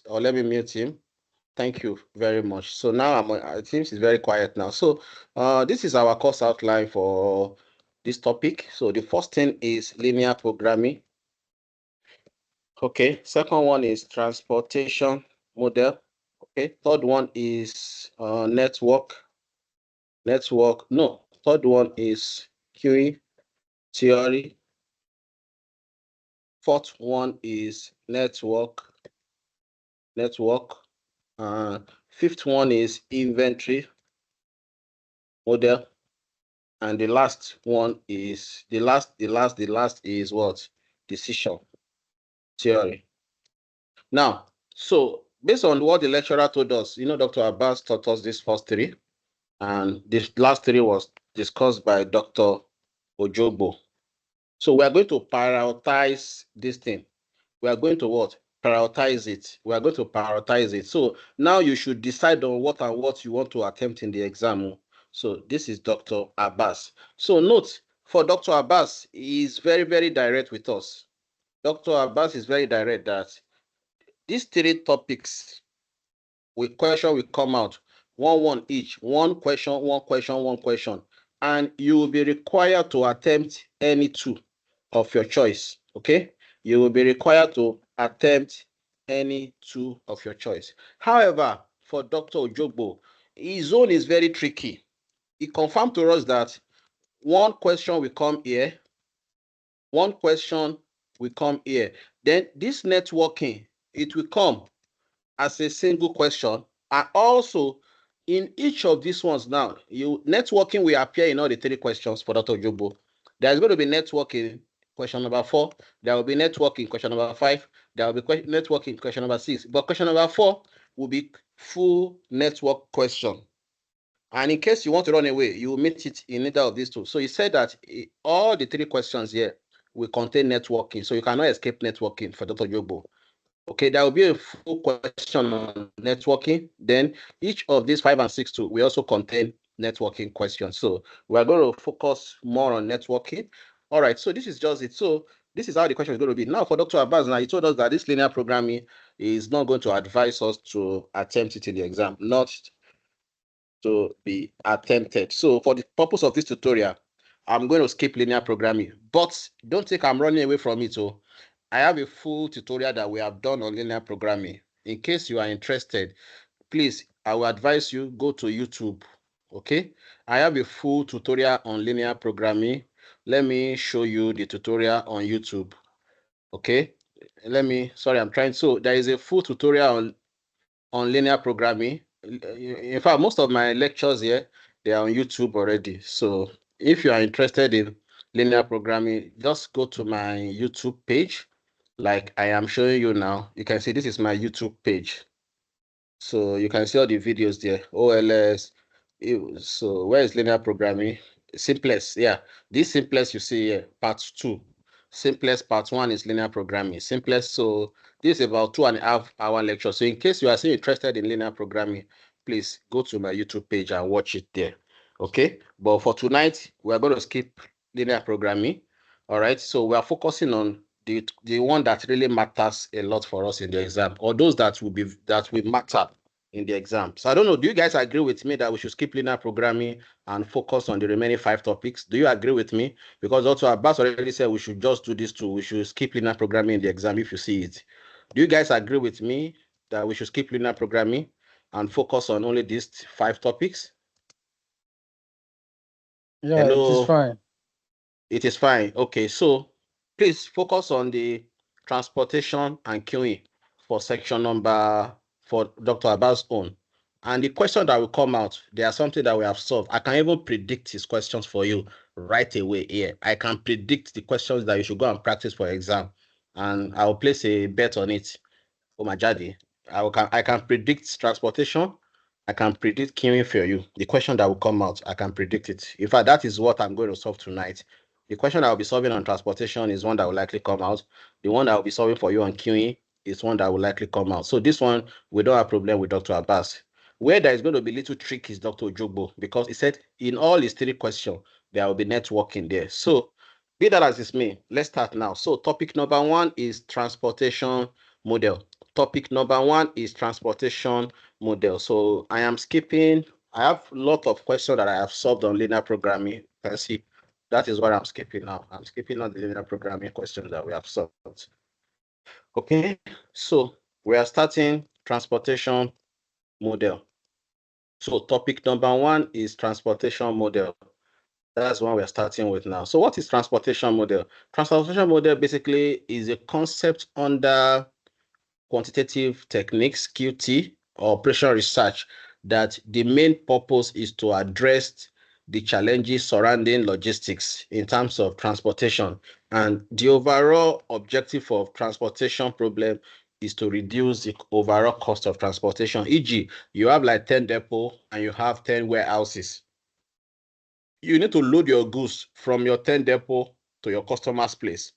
or let me mute him. Thank you very much. So now it seems it's very quiet now. So this is our course outline for this topic. So the first thing is linear programming. Okay. Second one is transportation model. Okay. Third one is network. No. Third one is queuing theory. Fourth one is network. Fifth one is inventory model. And the last one is the last is what? Decision theory. Now, so based on what the lecturer told us, Dr. Abbas taught us these first three, and this last three was discussed by Dr. Ojogbo. So we are going to prioritize this thing. We are going to what? Prioritize it. We are going to prioritize it. So now you should decide on what and what you want to attempt in the exam. So this is Dr. Abbas. So note, for Dr. Abbas, he is very, very direct with us. Dr. Abbas is very direct that these three topics with question will come out, one each, one question, and you will be required to attempt any two of your choice. Okay, you will be required to attempt any two of your choice. However, for Dr. Ojogbo, his own is very tricky. He confirmed to us that one question will come here, one question will come here. Then this networking, it will come as a single question. And also, in each of these ones now, networking will appear in all the three questions for Dr. Ojogbo. There's going to be networking question number 4. There will be networking question number 5. There will be networking question number 6. But question number 4 will be full network question. And in case you want to run away, you will meet it in either of these two. So he said that all the three questions here will contain networking. So you cannot escape networking for Dr. Ojogbo. Okay, there will be a full question on networking. Then each of these 5 and 6 too will also contain networking questions. So we are going to focus more on networking. All right, so this is just it. So this is how the question is going to be. Now for Dr. Abbas, now he told us that this linear programming is not going to advise us to attempt it in the exam, not to be attempted. So for the purpose of this tutorial, I'm going to skip linear programming, but don't think I'm running away from it. So I have a full tutorial that we have done on linear programming. In case you are interested, please, I will advise you go to YouTube. Okay, I have a full tutorial on linear programming. Let me show you the tutorial on YouTube. Okay, so there is a full tutorial on linear programming. In fact, most of my lectures here, they are on YouTube already. So if you are interested in linear programming, just go to my YouTube page, like I am showing you now. You can see this is my YouTube page. So you can see all the videos there, OLS. So where is linear programming? Simplest, yeah. This simplest you see here, part 2. Simplest part 1 is linear programming. Simplest, so this is about 2.5-hour lecture. So in case you are still interested in linear programming, please go to my YouTube page and watch it there. Okay, but for tonight, we are going to skip linear programming. All right, so we are focusing on the one that really matters a lot for us in the exam, or those that will matter in the exam. So I don't know, do you guys agree with me that we should skip linear programming and focus on the remaining 5 topics? Do you agree with me? Because also Abbas already said we should just do this too. We should skip linear programming in the exam if you see it. Do you guys agree with me that we should skip linear programming and focus on only these 5 topics? Yeah, it is Hello? fine. It is fine. Okay, so please focus on the transportation and queuing for section number for Dr. Abbas' own. And the question that will come out, there are something that we have solved. I can even predict his questions for you right away here. I can predict the questions that you should go and practice for exam. And I will place a bet on it. Oh my daddy. I can predict transportation. I can predict queuing for you. The question that will come out, I can predict it. In fact, that is what I'm going to solve tonight. The question I will be solving on transportation is one that will likely come out. The one that will be solving for you on queuing is one that will likely come out. So this one, we don't have problem with Dr. Abbas. Where there is going to be little trick is Dr. Ojogbo, because he said in all his 3 questions, there will be networking there. So be that as it may, let's start now. So topic number 1 is transportation model. Topic number 1 is transportation model. So I am skipping. I have a lot of questions that I have solved on linear programming. You can see that is what I'm skipping now. I'm skipping on the linear programming questions that we have solved. Okay, so we are starting transportation model. So topic number 1 is transportation model. That's what we're starting with now. So what is transportation model? Transportation model basically is a concept under quantitative techniques, QT, or operation research, that the main purpose is to address the challenges surrounding logistics in terms of transportation. And the overall objective of transportation problem is to reduce the overall cost of transportation. E.g., you have like 10 depots and you have 10 warehouses. You need to load your goods from your 10 depot to your customer's place.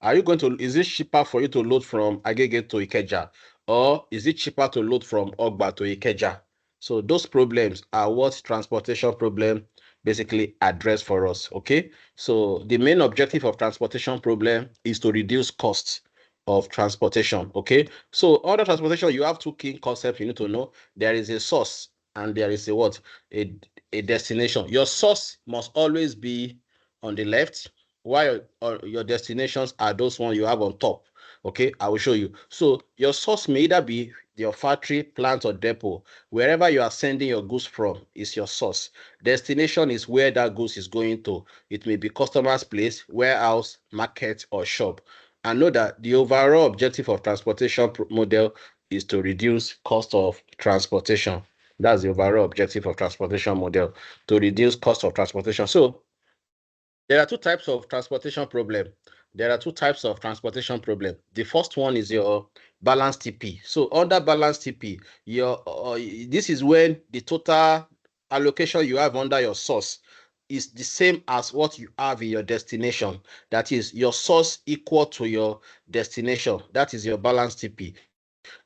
Is it cheaper for you to load from Agege to Ikeja, or is it cheaper to load from Ogba to Ikeja? So those problems are what transportation problem basically address for us, okay? So the main objective of transportation problem is to reduce costs of transportation, okay? So under transportation, you have two key concepts you need to know. There is a source and there is a what? A, a destination. Your source must always be on the left, while your destinations are those ones you have on top. Okay, I will show you. So your source may either be your factory, plant, or depot. Wherever you are sending your goods from is your source. Destination is where that goods is going to. It may be customer's place, warehouse, market, or shop. And know that the overall objective of transportation model is to reduce cost of transportation. That's the overall objective of transportation model, to reduce cost of transportation. So there are two types of transportation problem. There are two types of transportation problem. The first one is your balance TP. So under balance TP, this is when the total allocation you have under your source is the same as what you have in your destination. That is your source equal to your destination. That is your balance TP.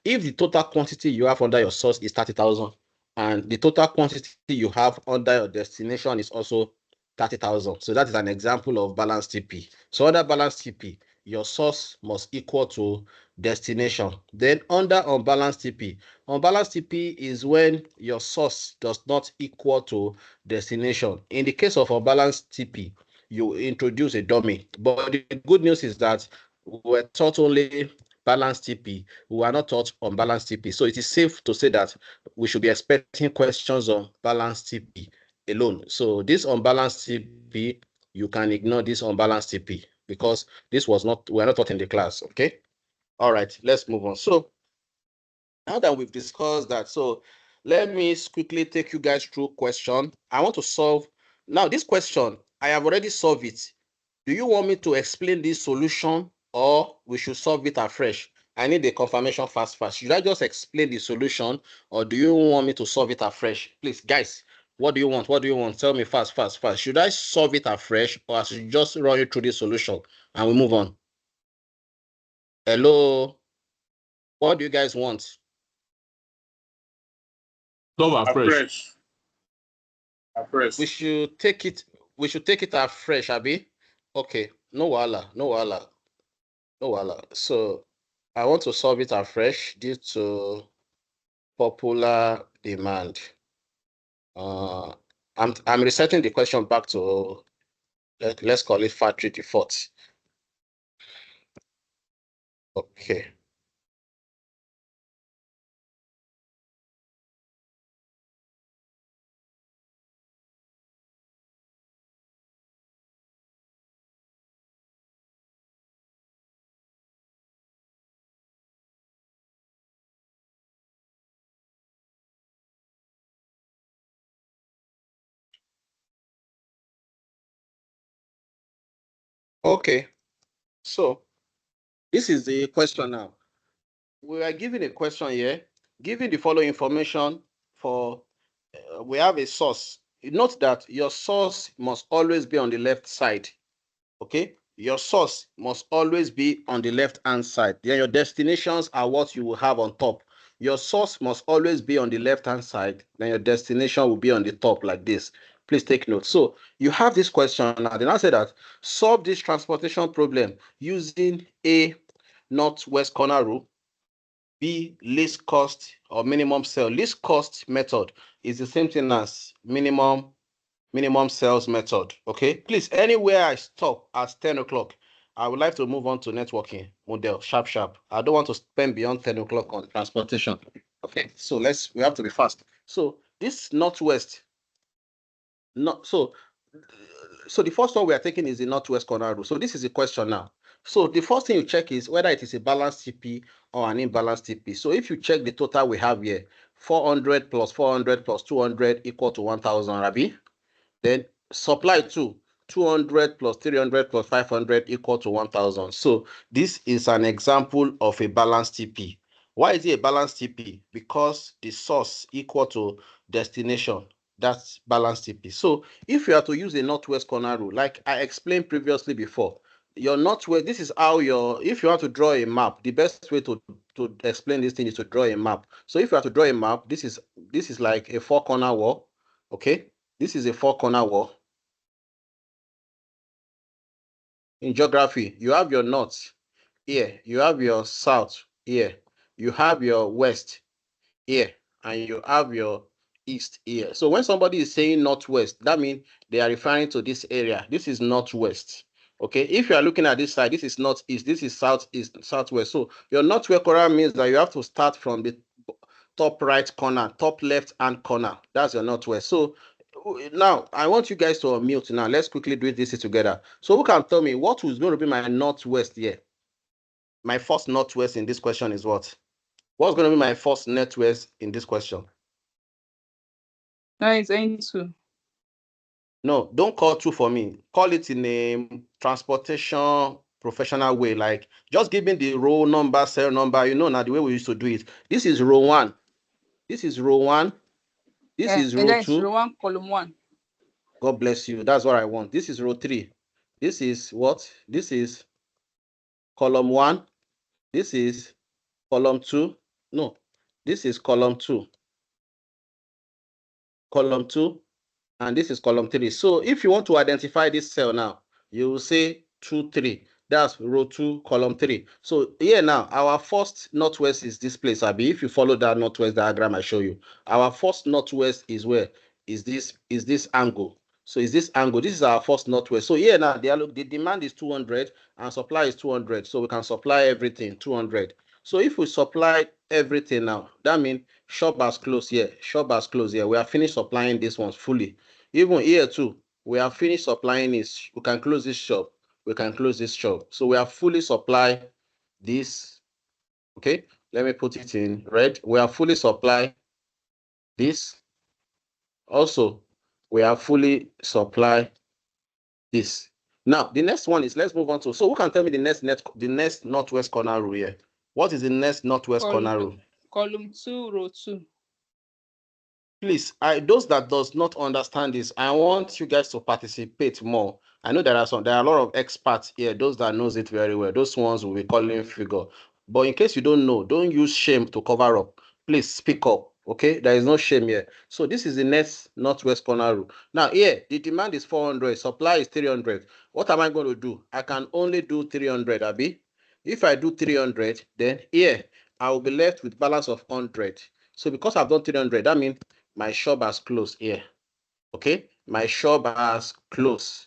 If the total quantity you have under your source is 30,000 and the total quantity you have under your destination is also 30,000. So that is an example of balance TP. So under balance TP, your source must equal to destination. Then under unbalanced TP, unbalanced TP is when your source does not equal to destination. In the case of unbalanced TP, you introduce a dummy. But the good news is that we're taught only balanced TP. We are not taught unbalanced TP. So it is safe to say that we should be expecting questions on balanced TP alone. So this unbalanced TP, you can ignore this unbalanced TP because we're not taught in the class, okay? All right, let's move on. So now that we've discussed that, so let me quickly take you guys through question. I want to solve, now this question, I have already solved it. Do you want me to explain this solution or we should solve it afresh? I need the confirmation fast. Should I just explain the solution or do you want me to solve it afresh? Please, guys, what do you want? What do you want? Tell me fast. Should I solve it afresh or I should just run you through this solution and we move on? Hello? What do you guys want? Solve afresh. Afresh. We should take it afresh, Abi. Okay, no wahala. So I want to solve it afresh due to popular demand. I'm resetting the question back to let's call it factory default. Okay. Okay. So this is the question now. We are given a question here, given the following information for we have a source. Note that your source must always be on the left side. Okay, your source must always be on the left hand side. Then your destinations are what you will have on top. Your source must always be on the left hand side. Then your destination will be on the top like this. Please take note. So you have this question now. Then I say that solve this transportation problem using a northwest corner rule, B, least cost or minimum sale. Least cost method is the same thing as minimum sales method. Okay, please, anywhere I stop at 10 o'clock, I would like to move on to networking model, sharp. I don't want to spend beyond 10 o'clock on transportation. Okay, so we have to be fast. So this northwest, not so the first one we are taking is the northwest corner rule. So this is the question now. So the first thing you check is whether it is a balanced TP or an imbalanced TP. So if you check the total we have here, 400 plus 400 plus 200 equal to 1000, Rabi. Then supply 200 plus 300 plus 500 equal to 1000. So this is an example of a balanced TP. Why is it a balanced TP? Because the source equal to destination. That's balanced TP. So if you are to use a northwest corner rule, like I explained previously before, your northwest, this is how if you want to draw a map, the best way to explain this thing is to draw a map. So if you have to draw a map, this is like a four corner wall. Okay, this is a four corner wall. In geography, you have your north here, you have your south here, you have your west here, and you have your east here. So when somebody is saying northwest, that means they are referring to this area. This is northwest. Okay, if you are looking at this side, this is northeast, this is southeast, southwest. So your northwest corner means that you have to start from the top right corner, top left hand corner. That's your northwest. So now I want you guys to unmute now. Let's quickly do this together. So who can tell me what is going to be my northwest here? My first northwest in this question is what? What's going to be my first northwest in this question? That is N2. No, don't call 2 for me. Call it in a transportation professional way. Like just give me the row number, cell number. You know now the way we used to do it. This is row 1. This is row 1. This is row 2. Row 1, column 1. God bless you. That's what I want. This is row 3. This is what? This is column 1. This is column 2. No, this is column 2. Column 2. And this is column 3. So if you want to identify this cell now, you will say 2, 3. That's row 2, column 3. So here now, our first northwest is this place, Abi. If you follow that northwest diagram I show you, our first northwest is where? Is this angle. So is this angle. This is our first northwest. So here now, the demand is 200 and supply is 200. So we can supply everything, 200. So if we supply everything now, that means shop has closed here. Shop has closed here. We are finished supplying this one fully. Even here too, we are finished supplying this. We can close this shop. We can close this shop. So we are fully supply this. Okay, let me put it in red. We are fully supply this. Also, we are fully supply this. Now, the next one is, let's move on to, so who can tell me the next northwest corner rule here? What is the next northwest corner rule? Column 2, row 2. Please, those that does not understand this, I want you guys to participate more. I know there are a lot of experts here, those that knows it very well. Those ones will be calling figure. But in case you don't know, don't use shame to cover up. Please speak up. Okay, there is no shame here. So this is the next northwest corner rule. Now here, the demand is 400, supply is 300. What am I going to do? I can only do 300, Abi. If I do 300, then here I will be left with balance of 100. So because I've done 300, that means my shop has closed here. Okay, my shop has closed.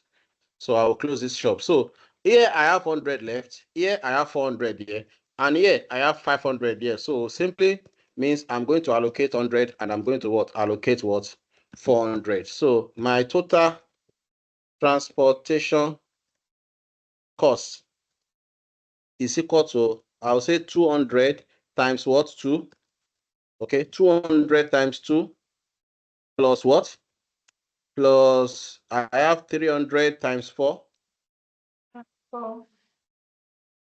So I will close this shop. So here I have 100 left. Here I have 400 here. And here I have 500 here. So simply means I'm going to allocate 100 and I'm going to what? Allocate what? 400. So my total transportation cost is equal to, I'll say 200 times what? 2. Okay, 200 times 2 plus what? Plus I have 300 times 4.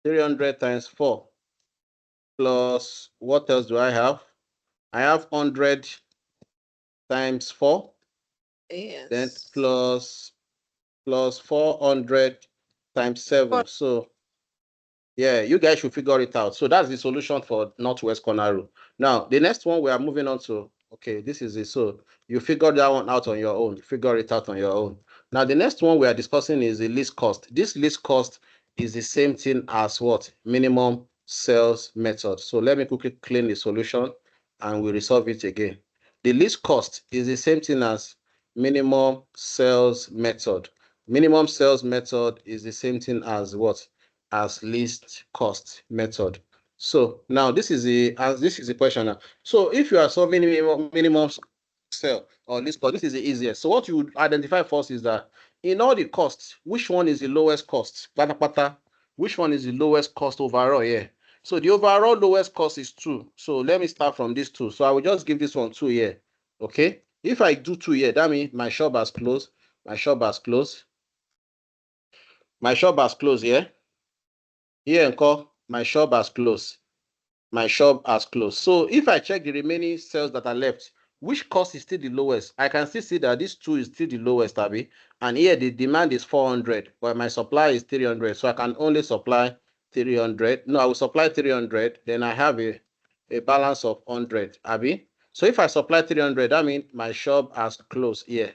300 times 4 plus what else do I have? I have 100 times 4. Yes. Then plus 400 times 7. So yeah, you guys should figure it out. So that's the solution for northwest corner rule. Now the next one we are moving on to. Okay, this is it. So you figure that one out on your own. Figure it out on your own. Now the next one we are discussing is the least cost. This least cost is the same thing as what? Minimum sales method. So let me quickly clean the solution and we resolve it again. The least cost is the same thing as minimum sales method. Minimum sales method is the same thing as what? As least cost method. So now this is the question now. So if you are solving minimum sell or least cost, this is the easiest. So what you would identify first is that in all the costs, which one is the lowest cost? Which one is the lowest cost overall here? So the overall lowest cost is 2. So let me start from this 2. So I will just give this one 2 here. Okay. If I do 2 here, that means my shop has closed. My shop has closed. My shop has closed here. Here and call my shop has closed. My shop has closed. So if I check the remaining sales that are left, which cost is still the lowest? I can still see that this 2 is still the lowest, Abi. And here the demand is 400, but my supply is 300. So I can only supply 300. No, I will supply 300. Then I have a balance of 100, Abi. So if I supply 300, that means my shop has closed here.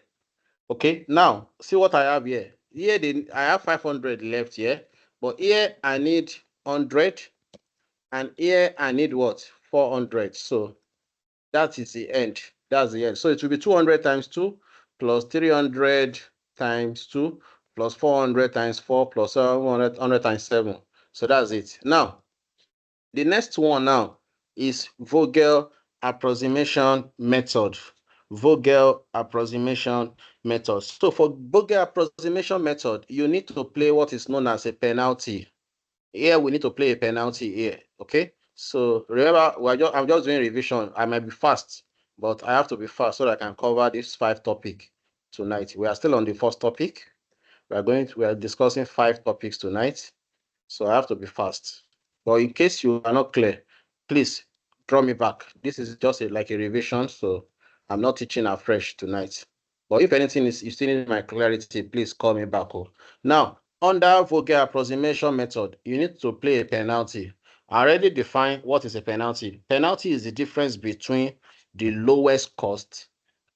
Okay, now see what I have here. Here I have 500 left here, but here I need 100. And here I need what? 400. So that is the end. That's the end. So it will be 200 times 2 plus 300 times 2 plus 400 times 4 plus 100 times 7. So that's it. Now, the next one now is Vogel approximation method. Vogel approximation method. So for Vogel approximation method, you need to play what is known as a penalty. Here we need to play a penalty here. Okay. So remember, I'm just doing revision. I might be fast, but I have to be fast so that I can cover this 5 topic tonight. We are still on the first topic. We are discussing 5 topics tonight. So I have to be fast. But in case you are not clear, please draw me back. This is just like a revision, so I'm not teaching afresh tonight. But if anything is you still need my clarity, please call me back. Oh. Now, under Vogel approximation method, you need to play a penalty. I already defined what is a penalty. Penalty is the difference between the lowest cost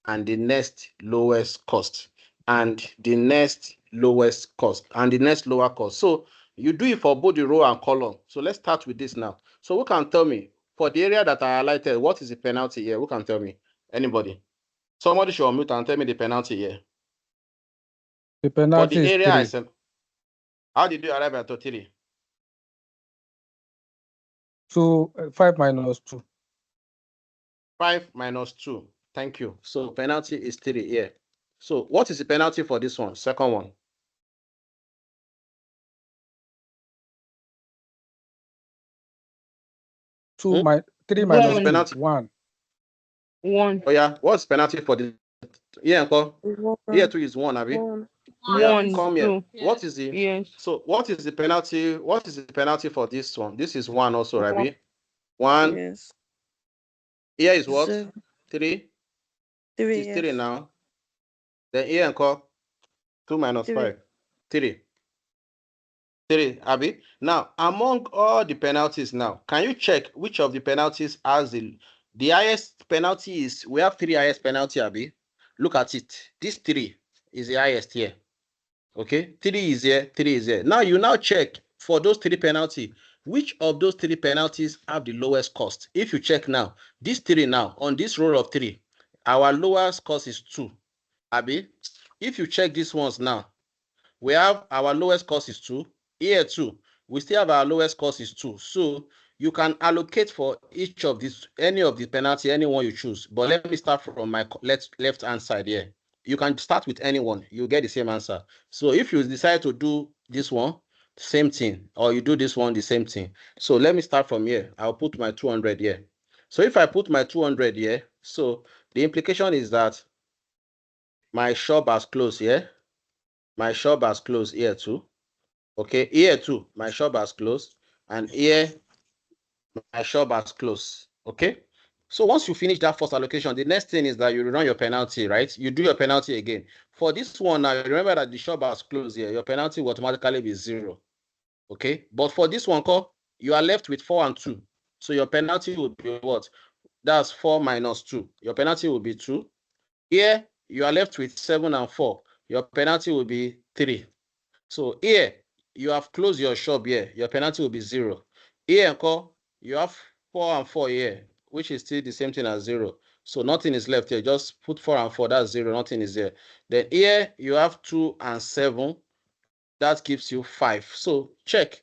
and the next lowest cost and the next lowest cost and the next lower cost. So you do it for both the row and column. So let's start with this now. So who can tell me for the area that I highlighted, what is the penalty here? Who can tell me? Anybody? Somebody should unmute and tell me the penalty here. The penalty for the is area 3. I said, how did you arrive at 3? 5 minus 2. 5 minus 2. Thank you. So penalty is 3 here. So what is the penalty for this one? Second one. 3 minus penalty. 1. 1. Oh yeah, what's penalty for the uncle? Here 2 is 1, Abi. 1. Yeah, 1. come here. Yes. What is the Yes. so what is the penalty? What is the penalty for this one? This is 1 also, Abi. 1. Yes. Here is what? 0. 3. 3. It is 3 Yes. now. Then here uncle. 2 minus 3. 5. 3. 3, Abi. Now, among all the penalties now, can you check which of the penalties has the highest penalty is, we have 3 highest penalty, Abi. Look at it. This 3 is the highest here. Okay, 3 is here, 3 is here. Now you check for those 3 penalty, which of those 3 penalties have the lowest cost? If you check now, this 3 now, on this row of 3, our lowest cost is 2. Abi, if you check these ones now, we have our lowest cost is 2. Here too, we still have our lowest cost is 2. So you can allocate for each of these, any of the penalty, anyone you choose. But let me start from my left hand side here. You can start with anyone, you get the same answer. So if you decide to do this one, same thing, or you do this one, the same thing. So let me start from here. I'll put my 200 here. So if I put my 200 here, so the implication is that my shop has closed here. My shop has closed here too. Okay, here too, my shop has closed. And here, my shop has closed. Okay. So once you finish that first allocation, the next thing is that you run your penalty, right? You do your penalty again. For this one now, remember that the shop has closed here. Your penalty will automatically be 0. Okay. But for this one, you are left with 4 and 2. So your penalty will be what? That's 4 minus 2. Your penalty will be 2. Here, you are left with 7 and 4. Your penalty will be 3. So here, you have closed your shop here. Your penalty will be 0. Here, you have 4 and 4 here, which is still the same thing as 0. So nothing is left here. Just put 4 and 4, that's 0, nothing is there. Then here, you have 2 and 7, that gives you 5. So check,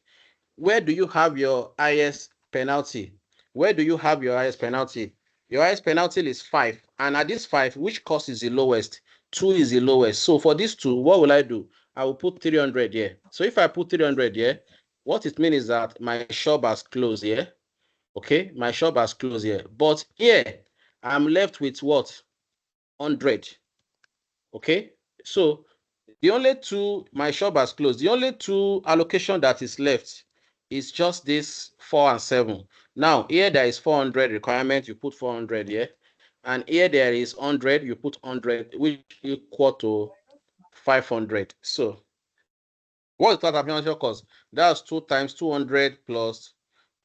where do you have your highest penalty? Where do you have your highest penalty? Your highest penalty is 5. And at this 5, which cost is the lowest? 2 is the lowest. So for these 2, what will I do? I will put 300 here. So if I put 300 here, what it means is that my shop has closed here. Okay, my shop has closed here. But here, I'm left with what? 100. Okay, so the only two, my shop has closed. The only two allocation that is left is just this 4 and 7. Now, here there is 400 requirement, you put 400 here. And here there is 100, you put 100, which equal to 500. So, what is total financial cost? That's 2 times 200 plus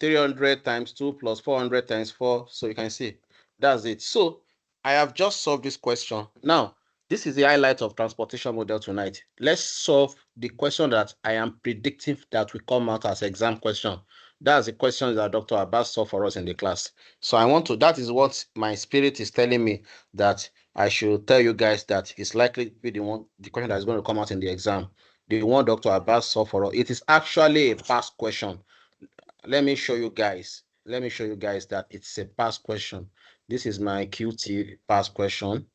300 times 2 plus 400 times 4. So you can see, that's it. So I have just solved this question. Now, this is the highlight of transportation model tonight. Let's solve the question that I am predicting that will come out as exam question. That's the question that Dr. Abbas solved for us in the class. So I want to, that is what my spirit is telling me, that I should tell you guys that it's likely to be the question that is going to come out in the exam. The one Dr. Abbas solved for us. It is actually a past question. Let me show you guys. Let me show you guys that it's a past question. This is my QT past question.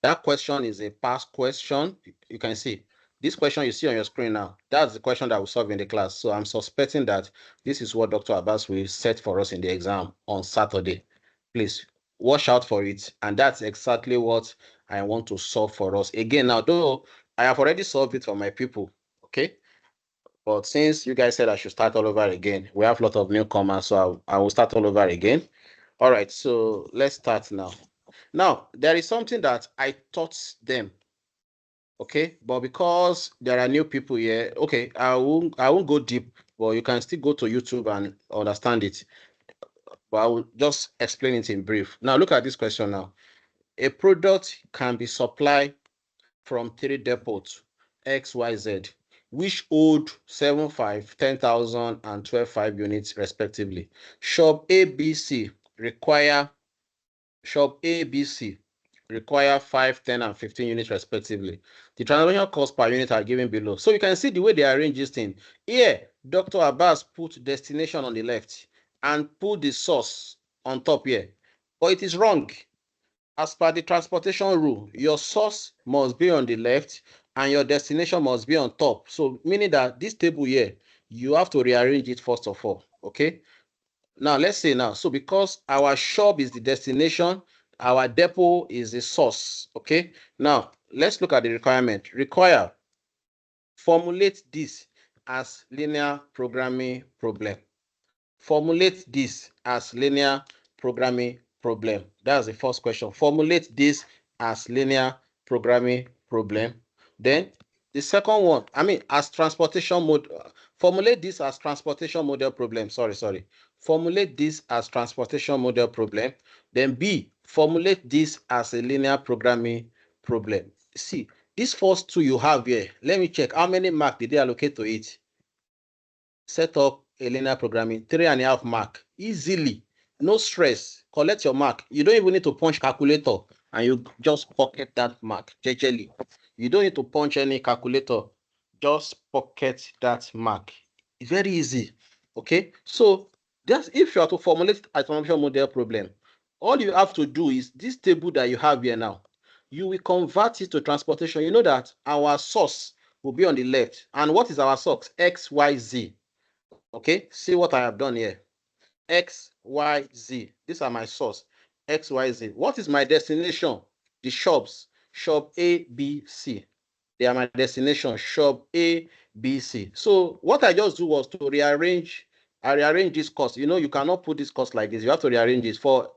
That question is a past question. You can see this question you see on your screen now. That's the question that we solve in the class. So I'm suspecting that this is what Dr. Abbas will set for us in the exam on Saturday. Please watch out for it. And that's exactly what I want to solve for us. Again, now, though I have already solved it for my people. Okay. But since you guys said I should start all over again, we have a lot of newcomers, so I will start all over again. All right, so let's start now. Now, there is something that I taught them, okay? But because there are new people here, okay, I won't go deep, but you can still go to YouTube and understand it. But I will just explain it in brief. Now, look at this question now. A product can be supplied from 3 depots, XYZ, which hold 75, 10,000, and 12,500 units respectively. Shop ABC require Shop ABC require 5, 10, and 15 units respectively. The transaction cost per unit are given below. So you can see the way they arrange this thing. Here, Dr. Abbas put destination on the left and put the source on top here. But it is wrong. As per the transportation rule, your source must be on the left and your destination must be on top. So meaning that this table here, you have to rearrange it first of all. Okay. Now let's say now, so because our shop is the destination, our depot is the source. Okay. Now let's look at the requirement. Require, formulate this as linear programming problem. Formulate this as linear programming problem. That's the first question. Formulate this as linear programming problem. Then the second one, as transportation mode, formulate this as transportation model problem. Sorry. Formulate this as transportation model problem. Then B, formulate this as a linear programming problem. See, these first two you have here, let me check how many marks did they allocate to it. Set up a linear programming, 3.5 mark, easily, no stress, collect your mark. You don't even need to punch calculator and you just pocket that mark jejely. You don't need to punch any calculator, just pocket that mark. It's very easy. Okay, so that's if you are to formulate a transaction model problem, all you have to do is this table that you have here now, you will convert it to transportation. You know that our source will be on the left. And what is our source? XYZ. Okay, see what I have done here. XYZ. These are my source. XYZ. What is my destination? The shops. Shop A, B, C. They are my destination. Shop A, B, C. So what I just do was to rearrange. I rearrange this cost. You know, you cannot put this cost like this. You have to rearrange it. For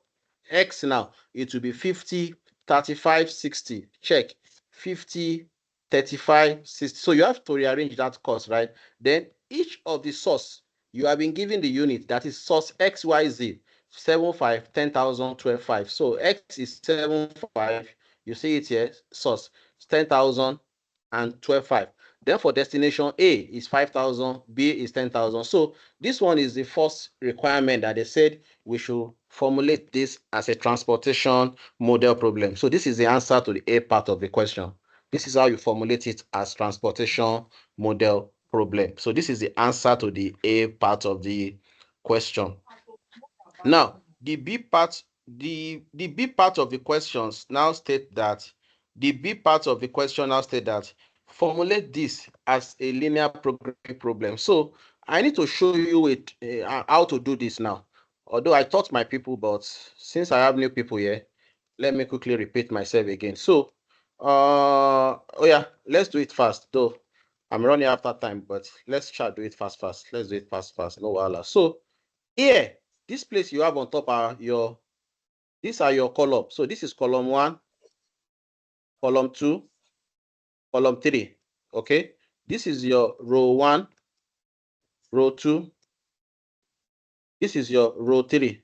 X now, it will be 50, 35, 60. Check. 50, 35, 60. So you have to rearrange that cost, right? Then each of the source, you have been given the unit, that is source XYZ, 75, 10,000, 12,500. So X is 75, you see it here, source 10,000 and 12,500. Then for destination A is 5,000, B is 10,000. So this one is the first requirement that they said we should formulate this as a transportation model problem. So this is the answer to the A part of the question. This is how you formulate it as transportation model problem. So this is the answer to the A part of the question. Now, the B part of the questions now state that formulate this as a linear programming problem. So I need to show you how to do this now. Although I taught my people, but since I have new people here, let me quickly repeat myself again. So, oh yeah, let's do it fast. Though I'm running after time, but let's try to do it fast. Let's do it fast. No wahala. So here, this place you have on top are these are your column. So this is column 1, column 2, column 3. Okay. This is your row 1, row 2. This is your row 3.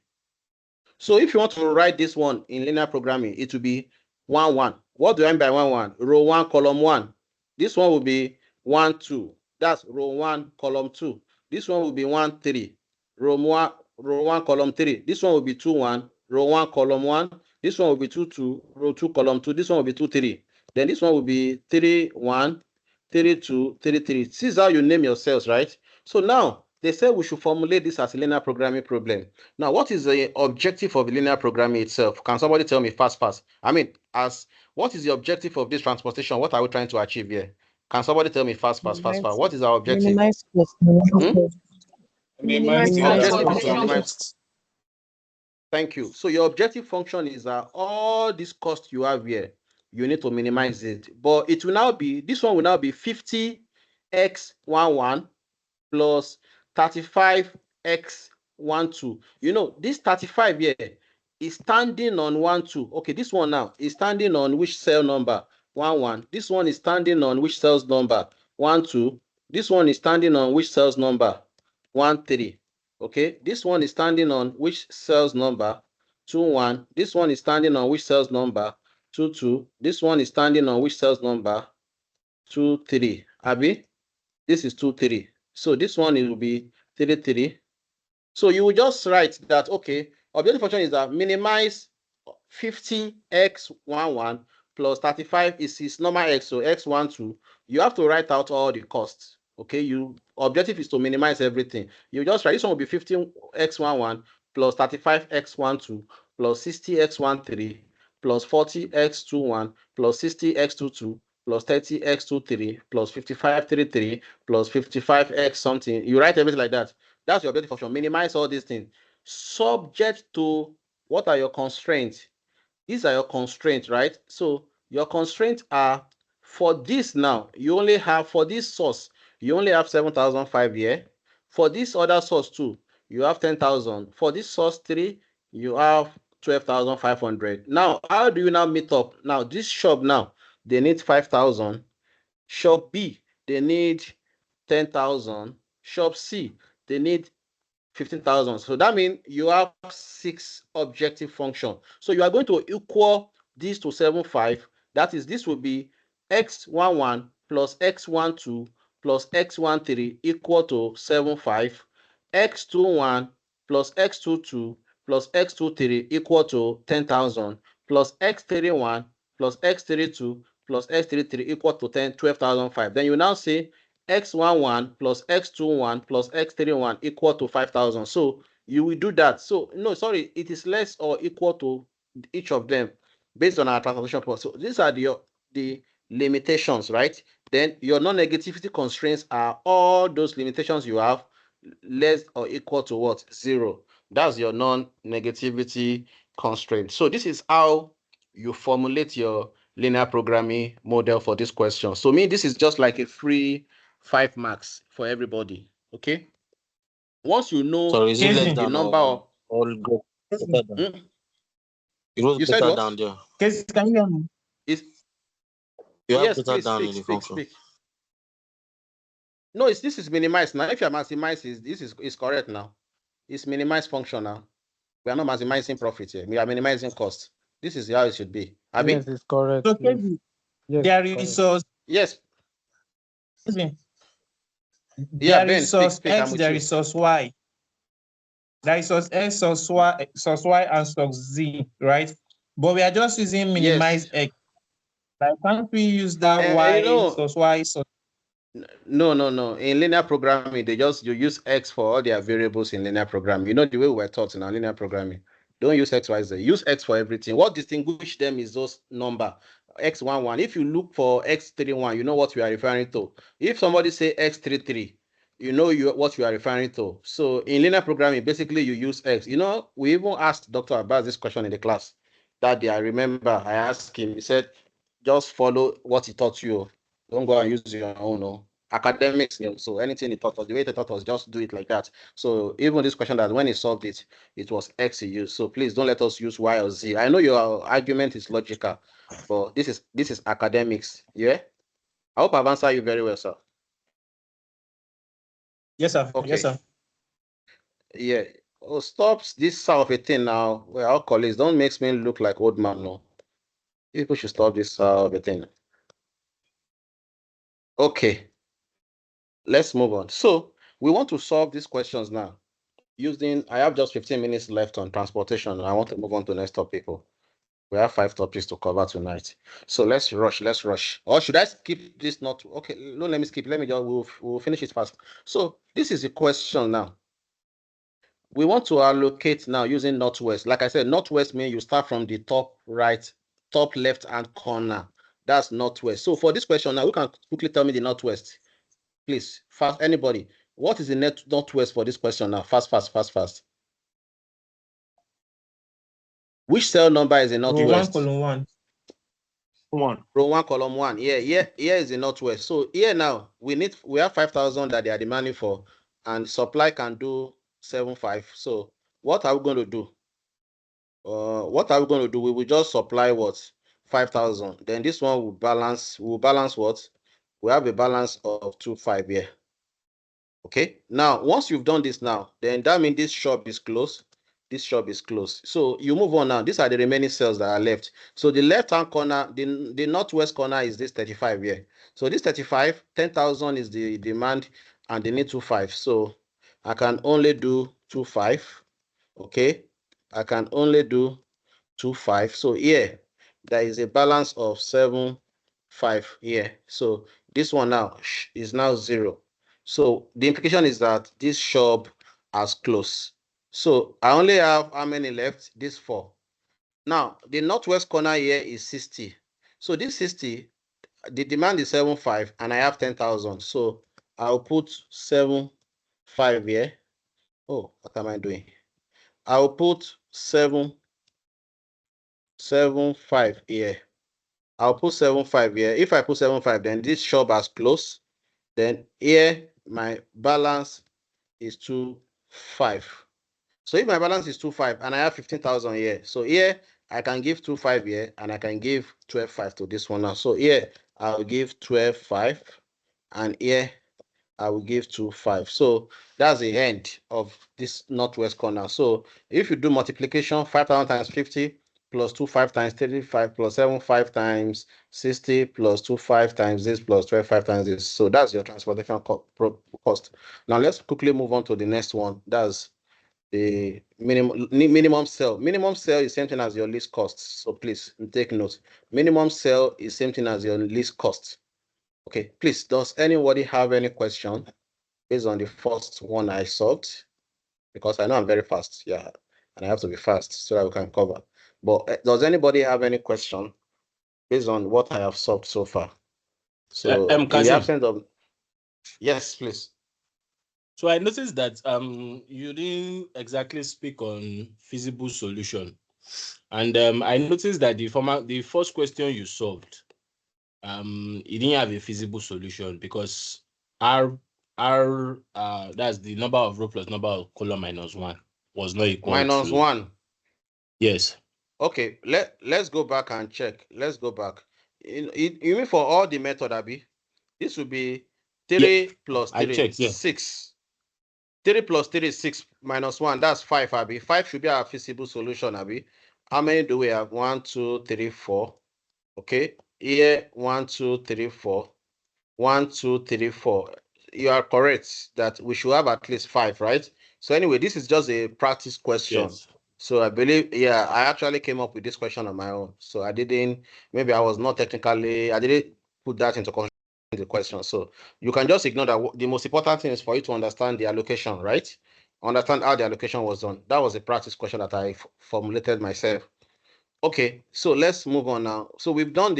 So if you want to write this one in linear programming, it will be 1, 1. What do I mean by 1, 1? Row 1, column 1. This one will be 1, 2. That's row 1, column 2. This one will be 1, 3. Row 1, column 3. This one will be 2, 1. Row 1, column 1. This one will be 2, 2. Row 2, column 2. This one will be 2, 3. Then this one will be 3, 1, 3, 2, 3, 3. This is how you name your cells, right? So now, they said we should formulate this as a linear programming problem. Now, what is the objective of the linear programming itself? Can somebody tell me fast? I mean, what is the objective of this transportation? What are we trying to achieve here? Can somebody tell me fast? What is our objective? Minimize cost. Minimize the Objective is to transportation minimize. costs. Thank you. So your objective function is that all this cost you have here, you need to minimize it. But it will now be, this one will now be 50x11 plus 35x12. You know, this 35 here is standing on 1, 2. Okay, this one now is standing on which cell number? 1, 1. This one is standing on which cell's number? 1, 2. This one is standing on which cell's number? 1, 3. Okay, this one is standing on which cell's number? 2, 1. This one is standing on which cell's number? 2, 2. This one is standing on which cell's number? 2, 3. Abi, this is 2, 3. So this one will be 3, 3. So you will just write that, okay, objective function is that minimize 50x11 plus 35 is its normal x, so x12. You have to write out all the costs. Okay, objective is to minimize everything. You just write this one will be 15x11 plus 35x12 plus 60x13 plus 40x21 plus 60x22 plus 30x23 plus 5533 plus 55x something. You write everything like that. That's your objective function. Minimize all these things. Subject to what are your constraints? These are your constraints, right? So your constraints are for this now, you only have for this source, you only have 7,005 here. For this other source too, you have 10,000. For this source 3, you have 12,500. Now, how do you now meet up? Now, this shop now, they need 5,000. Shop B, they need 10,000. Shop C, they need 15,000. So that means you have 6 objective functions. So you are going to equal this to 75. That is, this will be x11 plus x12 plus x13 equal to 75. x21 plus x22 plus x23 equal to 10,000 plus x31 plus x32 plus x33 equal to 12,005. Then you now say x11 plus x21 plus x31 equal to 5,000. So you will do that. So no, sorry, it is less or equal to each of them based on our translation process. So these are the limitations, right? Then your non-negativity constraints are all those limitations you have less or equal to what? 0. That's your non-negativity constraint. So this is how you formulate your linear programming model for this question. So this is just like a free 5 marks for everybody. Okay. Once you know Sorry, is it less the than number of or go better than? It was you said better what? down there. Can you hear me? You have Yes, better please down in the speak. function. No, this is minimized now. If you are maximized, this is correct now. It's minimized function now. We are not maximizing profit here. We are minimizing cost. This is how it should be. Abi? Yes, it's correct. So Yes. Kevin, Yes, there correct. is a Yes. Excuse me. Yeah, There Ben, is source speak. I'm X, with there you. is source Y. There is source X, source Y, and source Z, right? But we are just using minimize Yes. X. Like, can't we use that You know, source Y, source? no. In linear programming, you use X for all their variables in linear programming. You know the way we were taught in our linear programming. Don't use X, Y, Z. Use X for everything. What distinguishes them is those number X11. If you look for X31, you know what we are referring to. If somebody say X33, you know what you are referring to. So in linear programming, basically you use X. You know, we even asked Dr. Abbas this question in the class that day. I remember I asked him. He said, just follow what he taught you. Don't go and use your own. No. Academics, so anything he taught us, the way he taught us, just do it like that. So even this question that when he solved it, it was X he used. So please don't let us use Y or Z. I know your argument is logical, but this is academics. Yeah. I hope I've answered you very well, sir. Yes, sir. Okay. Yes, sir. Yeah. Oh, stop this sort of a thing now. We're all colleagues. Don't make me look like old man. No. People should stop this sort of a thing. Okay. Let's move on. So we want to solve these questions now. I have just 15 minutes left on transportation. I want to move on to the next topic. We have 5 topics to cover tonight. So let's rush. Or should I skip this? Not okay. No, let me skip. Let me just we'll finish it fast. So this is the question now. We want to allocate now using northwest. Like I said, northwest means you start from the top right, top left hand corner. That's northwest. So for this question now, who can quickly tell me the northwest? Please, fast. Anybody? What is the northwest for this question now? Fast. Which cell number is in Row 1, northwest? column 1. 1. Row 1, column 1. Here is the northwest. So here now we have 5,000 that they are demanding for, and supply can do 7.5. So what are we going to do? We will just supply what? 5,000. Then this one will balance. Will balance what? We have a balance of 2.5 here. Okay. Now, once you've done this now, then that means this shop is closed. This shop is closed. So you move on now. These are the remaining cells that are left. So the left-hand corner, the northwest corner is this 35 here. So this 35, 10,000 is the demand, and they need 2.5. So I can only do 2.5. Okay. I can only do 2.5. So here, there is a balance of 7.5 here. So this one now is now 0. So the implication is that this shop has closed. So I only have how many left? This 4. Now, the northwest corner here is 60. So this 60, the demand is 7.5, and I have 10,000. So I'll put 7.5 here. Oh, what am I doing? I'll put 7.5 here. I'll put 7.5 here. If I put 7.5, then this shop has closed. Then here, my balance is 2.5. So if my balance is 2.5 and I have 15,000 here, so here I can give 2.5 here and I can give 12.5 to this one now. So here I'll give 12.5 and here I will give 2.5. So that's the end of this northwest corner. So if you do multiplication, 5,000 times 50 plus 2.5 times 35 plus 7.5 times 60 plus 2.5 times this plus 12.5 times this. So that's your transportation cost. Now let's quickly move on to the next one. That's the minimum cell. Minimum cell is same thing as your least cost. So please take note. Minimum cell is same thing as your least cost. Okay, please, does anybody have any question based on the first one I solved? Because I know I'm very fast, yeah, and I have to be fast so that we can cover. But does anybody have any question based on what I have solved so far? So in the Kazim, absence of, yes, please. so I noticed that you didn't exactly speak on feasible solution, and I noticed that the first question you solved, it didn't have a feasible solution because R that's the number of row plus number of column minus 1 was not equal Minus to 1. yes. Okay, let's go back and check. Let's go back. You mean for all the method, Abi? This would be Yeah, 3 plus I 3, checked. Yeah. 6. 3 plus 3 is 6 minus 1. That's 5, Abi. 5 should be our feasible solution, Abi. How many do we have? 1, 2, 3, 4. Okay. Here, 1, 2, 3, 4. 1, 2, 3, 4. You are correct that we should have at least 5, right? So anyway, this is just a practice question. Yes. So I believe, yeah, I actually came up with this question on my own. So I didn't, maybe I was not technically, I didn't put that into consideration in the question. So you can just ignore that. The most important thing is for you to understand the allocation, right? Understand how the allocation was done. That was a practice question that I formulated myself. Okay, so let's move on now. So we've done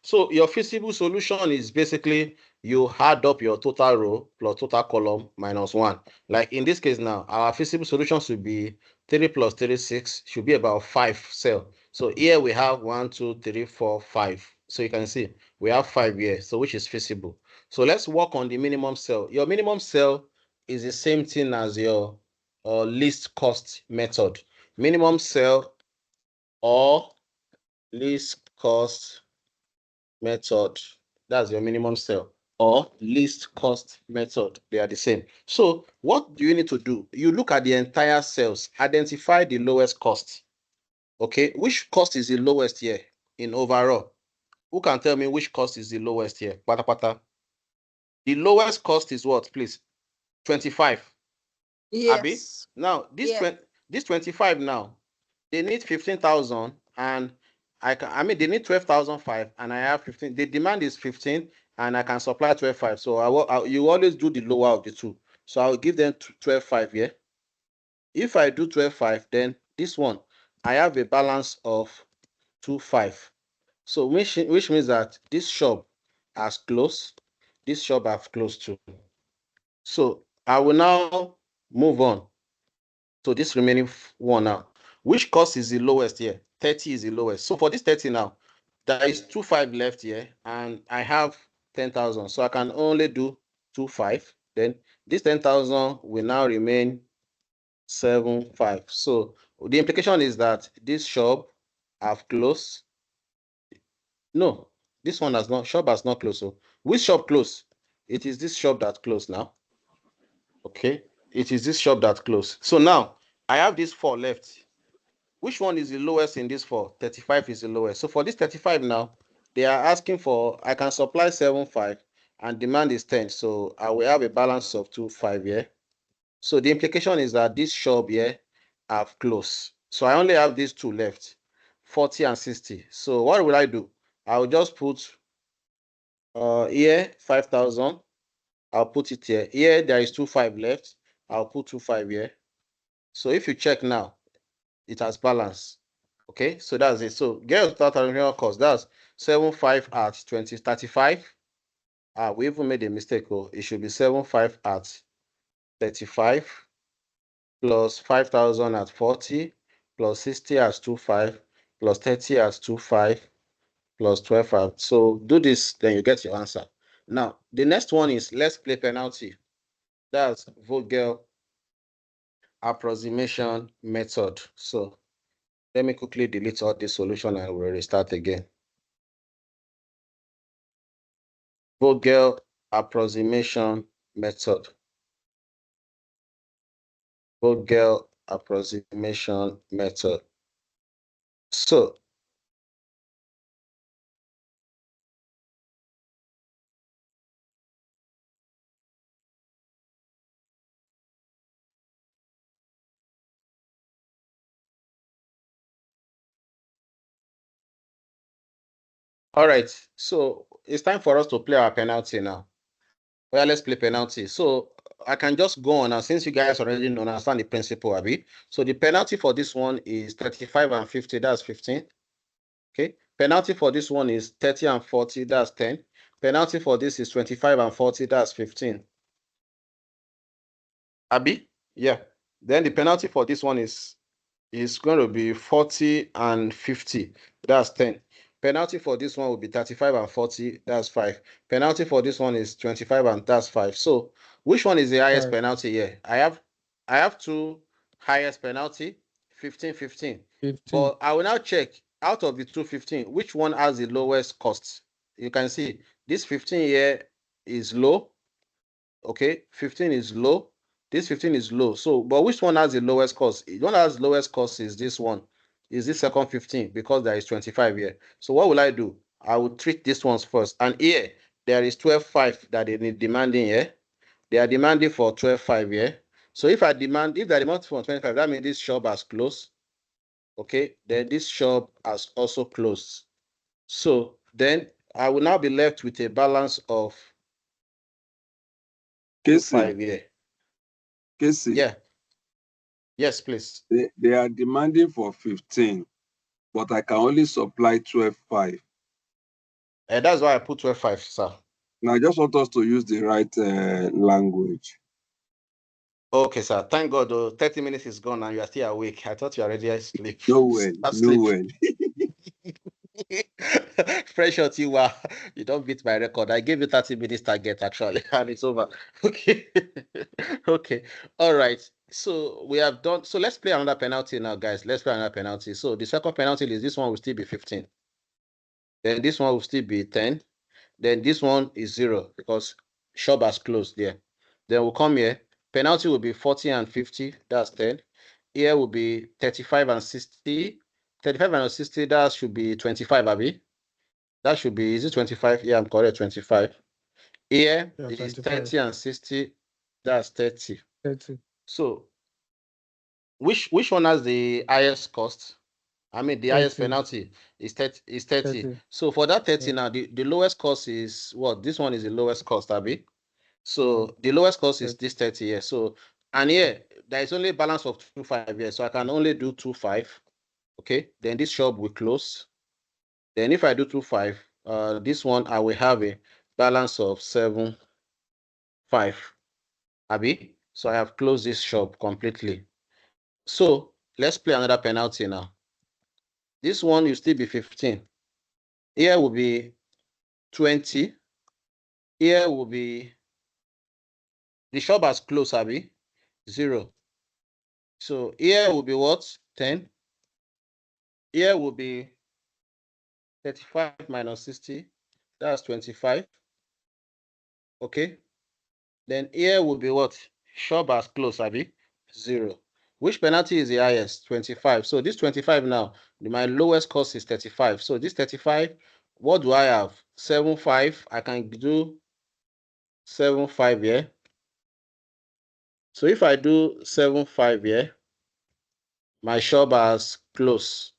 so your feasible solution is basically you add up your total row plus total column minus 1. Like in this case now, our feasible solution should be 3 plus 3, 6, should be about 5 cell. So here we have 1, 2, 3, 4, 5. So you can see we have 5 here, so which is feasible. So let's work on the minimum cell. Your minimum cell is the same thing as your least cost method. Minimum cell or least cost method. That's your minimum cell or least cost method. They are the same. So what do you need to do? You look at the entire cells, identify the lowest cost. Okay, which cost is the lowest here in overall? Who can tell me which cost is the lowest here? Pata pata. The lowest cost is what, please? 25. Abi? Yes. Now, this Yeah. this 25 now, they need 15,000 and I mean they need 12,005 and I have 15. The demand is 15 and I can supply 12,500. So you always do the lower of the two. So I'll give them 12,500 here. If I do 12,500, then this one I have a balance of 2,500. So which means that this shop has closed, this shop have closed too. So I will now move on to this remaining one now. Which cost is the lowest here? 30 is the lowest. So for this 30 now, there is 2,500 left here, and I have 10,000. So I can only do 2,500. Then this 10,000 will now remain 7,500. So the implication is that this shop have closed. No, this one has not. Shop has not closed. So which shop closed? It is this shop that closed now. Okay, it is this shop that closed. So now I have this 4 left. Which one is the lowest in this 4? 35 is the lowest. So for this 35 now, they are asking for, I can supply 7,500 and demand is 10. So I will have a balance of 2,500 here. So the implication is that this shop here have closed. So I only have these two left, 40 and 60. So what will I do? I will just put here 5,000. I'll put it here. Here there is 2,500 left. I'll put 2,500 here. So if you check now, it has balance. Okay, so that's it. So get your total cost. That's 7,500 at 20, 35. We even made a mistake. Oh, it should be 7,500 at 35 plus 5,000 at 40 plus 60 as 2,500 plus 30 as 2,500 plus 12,500. So do this, then you get your answer. Now, the next one is let's play penalty. That's Vogel approximation method. So let me quickly delete all this solution and we'll restart again. Vogel approximation method. Vogel approximation method. So all right, so it's time for us to play our penalty now. Well, let's play penalty. So I can just go on, and since you guys already understand the principle, Abi. So the penalty for this one is 35 and 50, that's 15. Okay. Penalty for this one is 30 and 40, that's 10. Penalty for this is 25 and 40, that's 15. Abi? Yeah. Then the penalty for this one is going to be 40 and 50, that's 10. Penalty for this one will be 35 and 40, that's 5. Penalty for this one is 25 and that's 5. So which one is the highest 5. penalty here? I have two highest penalty, 15, 15. 15. But I will now check out of the 215, which one has the lowest cost? You can see this 15 here is low. Okay, 15 is low. This 15 is low. So, but which one has the lowest cost? The one that has the lowest cost is this one. Is this second 15 because there is 25 here. So what will I do? I will treat this ones first. And here, there is 12.5 that they need demanding here. They are demanding for 12.5 here. So if they demand for 25, that means this shop has closed. Okay, then this shop has also closed. So then I will now be left with a balance of Casey, 5 here. Casey, Yeah. Yes, please. they are demanding for 15, but I can only supply 12.5. That's why I put 12.5, sir. Now, I just want us to use the right language. Okay, sir. Thank God, 30 minutes is gone and you are still awake. I thought you are already asleep. No way, no way. Pressure you are. You don't beat my record. I gave you 30 minutes target actually, and it's over. Okay. Okay. All right. So we have done. So let's play another penalty now, guys. Let's play another penalty. So the second penalty is this one will still be 15. Then this one will still be 10. Then this one is 0 because shop has closed there. Then we'll come here. Penalty will be 40 and 50. That's 10. Here will be 35 and 60. 35 and 60, that should be 25, Abby. That should be, is it 25? Yeah, I'm correct, 25. Here Yeah, is 25. 30 and 60. That's 30. 30. So which one has the highest cost? I mean, the highest 30. penalty is 30. 30. So for that 30 Yeah. now, the lowest cost is what? This one is the lowest cost, Abby. So the lowest cost is 30. this 30 here. So, and here, there is only a balance of 2.5 here. So I can only do 2.5. Okay. Then this shop will close. Then if I do 2.5, this one I will have a balance of 7.5. Abby. So I have closed this shop completely. So let's play another penalty now. This one will still be 15. Here will be 20. Here will be the shop has closed, Abby. 0. So here will be what? 10. Here will be 35 minus 60. That's 25. Okay. Then here will be what? Shop has closed, Abby. 0. Which penalty is the highest? 25. So this 25 now, my lowest cost is 35. So this 35, what do I have? 7.5. I can do 7.5 here. So if I do 7.5 here, my shop has closed.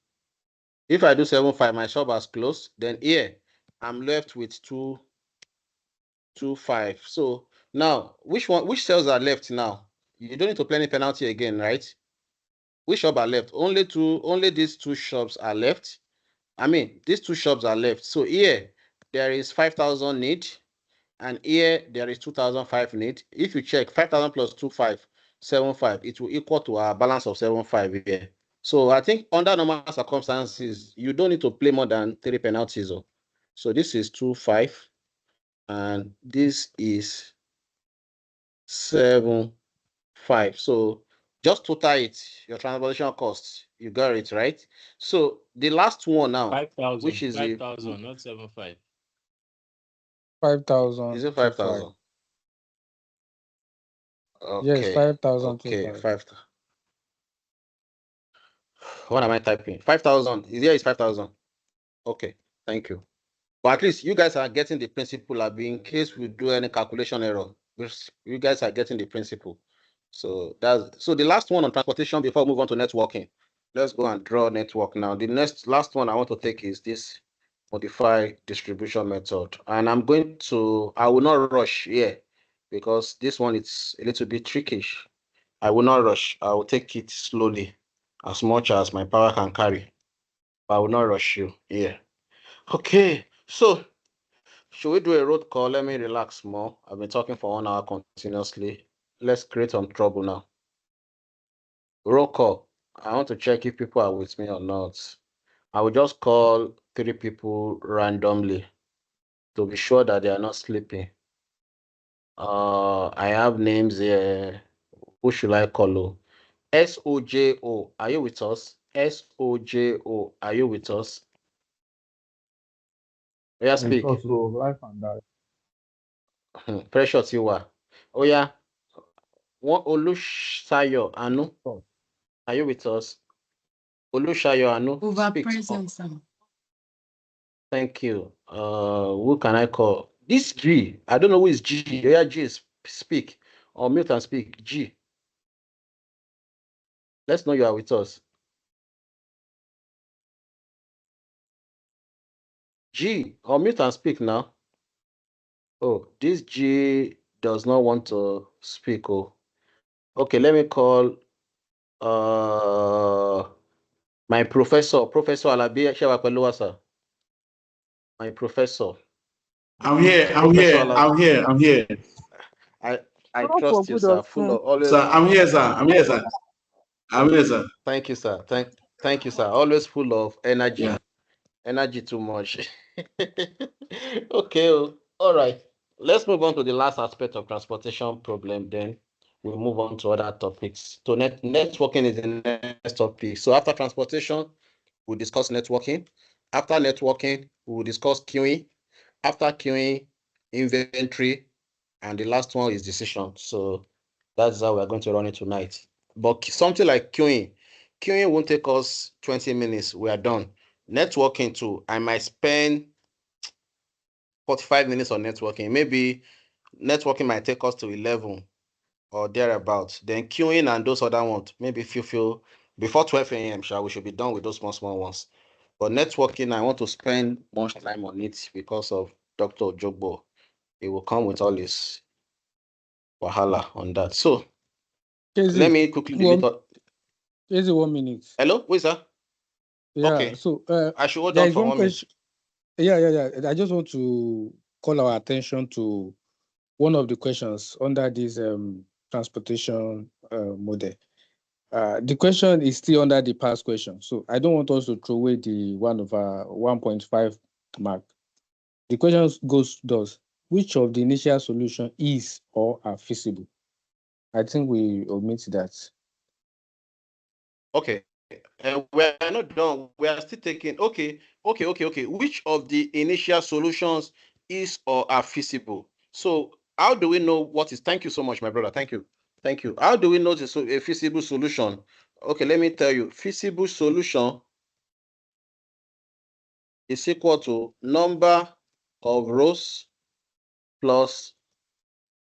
If I do 7.5, my shop has closed. Then here, I'm left with 2.5. So now, which cells are left now? You don't need to play any penalty again, right? Which shop are left? Only these two shops are left. I mean, these two shops are left. So here, there is 5,000 need, and here there is 2,005 need. If you check 5,000 plus 2.5, 7.5, it will equal to our balance of 7.5 here. So I think under normal circumstances, you don't need to play more than 3 penalties. So this is 2.5, and this is 7.5. So just total it, your transportation costs. You got it, right? So the last one now, 5,000. which is 5,000, not 7.5. 5,000 is it to 5,000? Yes, Okay. 5,000 to Okay, 5. 5. What am I typing? 5,000. Here is 5,000. Okay, thank you. But at least you guys are getting the principle, in case we do any calculation error. You guys are getting the principle. So the last one on transportation before we move on to networking. Let's go and draw network now. The last one I want to take is this modify distribution method. And I will not rush here because this one is a little bit trickish. I will not rush. I will take it slowly as much as my power can carry. But I will not rush you here. Okay, so should we do a road call? Let me relax more. I've been talking for 1 hour continuously. Let's create some trouble now. Roll call. I want to check if people are with me or not. I will just call 3 people randomly to be sure that they are not sleeping. I have names here. Who should I call? SOJO, are you with us? SOJO, are you with us? Yeah, speak. Also, life and that. Precious you are. Oh yeah. One Olusayo Anu. Are you with us? Olusayo Anu. Over Speak. present, sir. Thank you. Who can I call? This G, I don't know who is G. Yeah, G is speak or mute and speak. G. Let's know you are with us. G, or mute and speak now. Oh, this G does not want to speak. Oh, okay. Let me call my professor, Professor Alabi Shewapeluwa, sir. My professor. I'm here. Professor Alabi. I'm here. I Not for trust you, good sir. or Full of strength. always. Sir, I'm here, sir. I'm here, sir. Thank you, sir. Thank you, sir. Always full of energy. Yeah. Energy too much. Okay. Oh, all right. Let's move on to the last aspect of transportation problem. Then we'll move on to other topics. So networking is the next topic. So after transportation, we'll discuss networking. After networking, we'll discuss queuing. After queuing, inventory, and the last one is decision. So that's how we're going to run it tonight. But something like queuing won't take us 20 minutes. We are done. Networking too, I might spend 45 minutes on networking. Maybe networking might take us to 11 or thereabouts. Then queuing and those other ones, maybe few before 12 a.m. We should be done with those small ones. But networking, I want to spend much time on it because of Dr. Jogbo. He will come with all his wahala on that. So let me quickly delete. Here's 1 minute. Hello, who is that? Yeah. Okay. So I should hold there on is for one 1 minute. question. Yeah. I just want to call our attention to one of the questions under this transportation model. The question is still under the past question. So I don't want us to throw away the 1.5 mark. The question does, which of the initial solution is or are feasible? I think we omit that. Okay. We are not done. We are still taking. Okay. Which of the initial solutions is or are feasible? So how do we know what is? Thank you so much, my brother. Thank you. How do we know a feasible solution? Okay, let me tell you. Feasible solution is equal to number of rows plus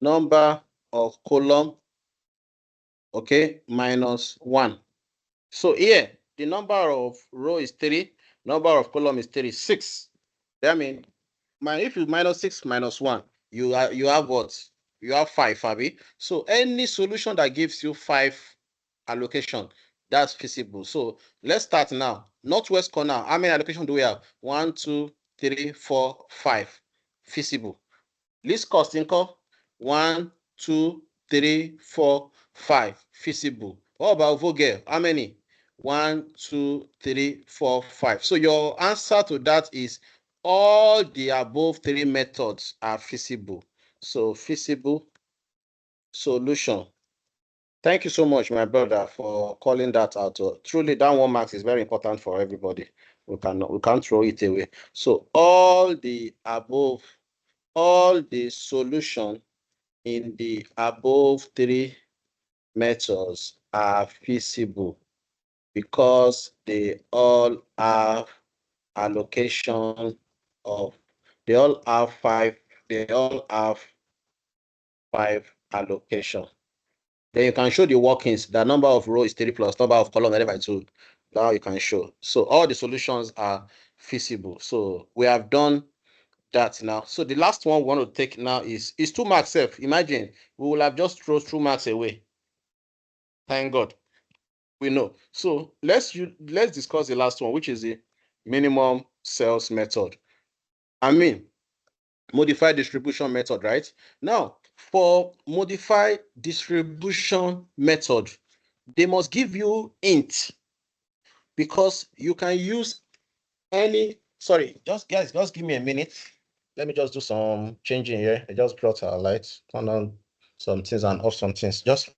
number of column, okay, minus 1. So here, the number of row is 3, number of column is 3, 6. That means if you minus 6 minus 1, you have what? You have 5, Fabi. So any solution that gives you 5 allocation, that's feasible. So let's start now. Northwest corner, how many allocation do we have? 1, 2, 3, 4, 5. Feasible. Least cost income 1, 2, 3, 4, 5. Feasible. What about Vogel? How many? 1, 2, 3, 4, 5. So your answer to that is all the above 3 methods are feasible. So feasible solution. Thank you so much, my brother, for calling that out. Truly, that 1 mark is very important for everybody. We can't throw it away. So all the solution in the above 3 methods are feasible because they all have allocation of they all have 5 allocation. Then you can show the workings. The number of row is 3 plus number of column divided by 2. Now you can show. So all the solutions are feasible. So we have done that now. So the last one we want to take now is 2 marks self. Imagine we will have just thrown 2 marks away. Thank God. We know. So let's discuss the last one, which is the minimum sales method. Modified distribution method, right? Now, for modified distribution method, they must give you int because you can use any. Sorry, just give me a minute. Let me just do some changing here. I just brought our lights, turn on some things and off some things. Just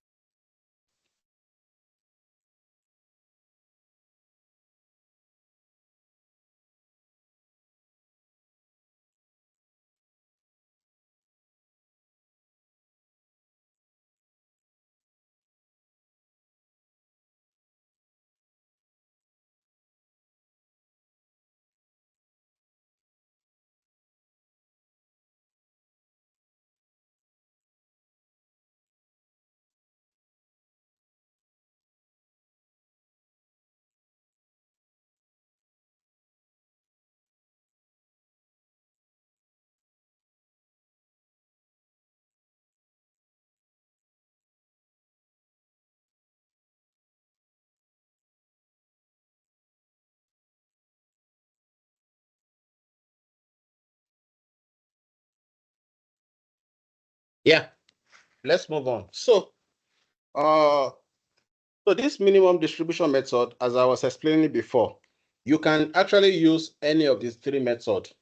let's move on. So this minimum distribution method, as I was explaining before, you can actually use any of these three methods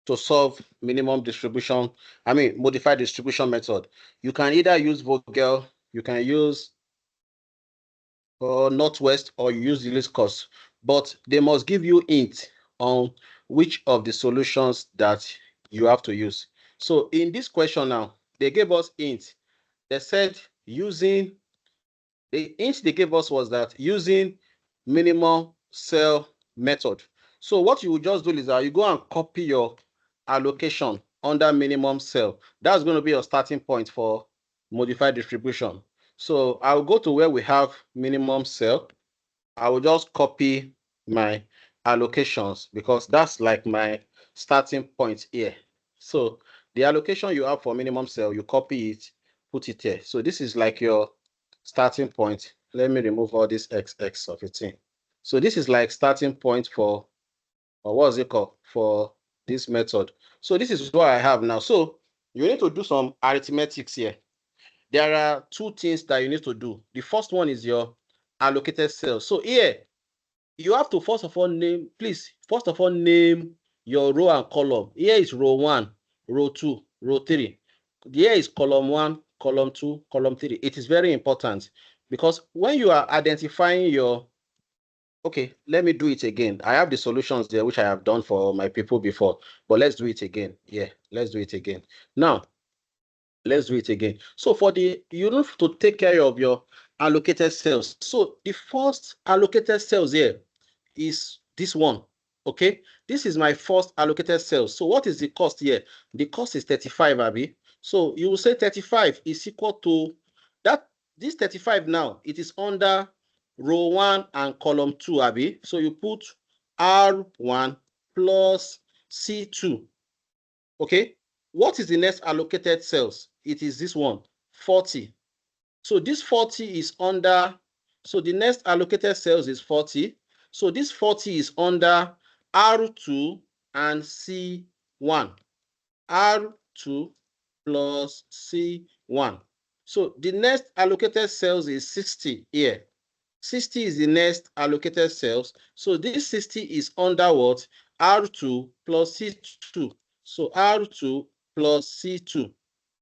to solve minimum distribution, modified distribution method. You can either use Vogel, you can use Northwest, or you use the least cost, but they must give you hint on which of the solutions that you have to use. So in this question now, they gave us hint. They said using, the hint they gave us was that using minimum cell method. So what you will just do is that you go and copy your allocation under minimum cell. That's going to be your starting point for modified distribution. So I'll go to where we have minimum cell. I will just copy my allocations because that's like my starting point here. So the allocation you have for minimum cell, you copy it, put it here. So this is like your starting point. Let me remove all this XX of a thing. So this is like starting point for, or what is it called, for this method. So this is what I have now. So you need to do some arithmetics here. There are two things that you need to do. The first one is your allocated cells. So here, you have to first of all name your row and column. Here is row 1, row 2, row 3. Here is column 1, column 2, column 3. It is very important because when you are identifying your, okay, let me do it again. I have the solutions there, which I have done for my people before, but let's do it again. Yeah, let's do it again. Now, let's do it again. So for the, you need to take care of your allocated cells. So the first allocated cells here is this one. Okay, this is my first allocated cell. So what is the cost here? The cost is 35, Abby. So you will say 35 is equal to that. This 35 now, it is under row 1 and column 2, Abby. So you put R1 plus C2. Okay, what is the next allocated cells? It is this one, 40. So this 40 is under, so the next allocated cells is 40. So this 40 is under R2 and C1. R2 plus C1. So the next allocated cells is 60 here. 60 is the next allocated cells. So this 60 is under what? R2 plus C2. So R2 plus C2.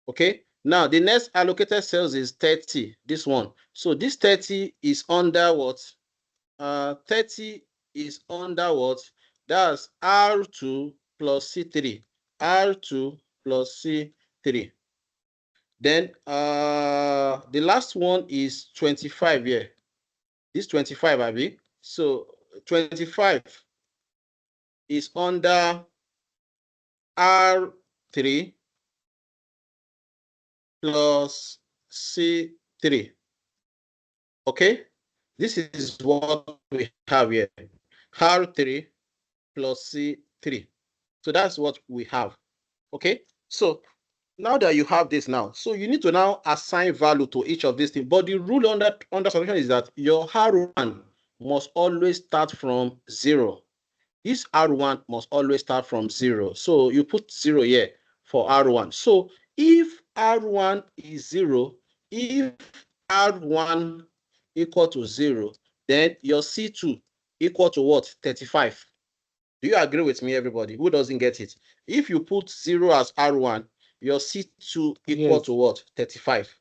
Okay. Now the next allocated cells is 30. This one. So this 30 is under what? 30 is under what? That's R2 plus C3. R2 plus C3. Then the last one is 25 here. This 25, Abby. So 25 is under R3 plus C3. Okay, this is what we have here. R3 plus C3. So that's what we have. Okay, so now that you have this now, so you need to now assign value to each of these things. But the rule under solution is that your R1 must always start from 0. This R1 must always start from 0. So you put 0 here for R1. So if R1 is 0, if R1 equal to 0, then your C2 equal to what? 35. Do you agree with me, everybody? Who doesn't get it? If you put 0 as R1, your C2 equal to what? 35.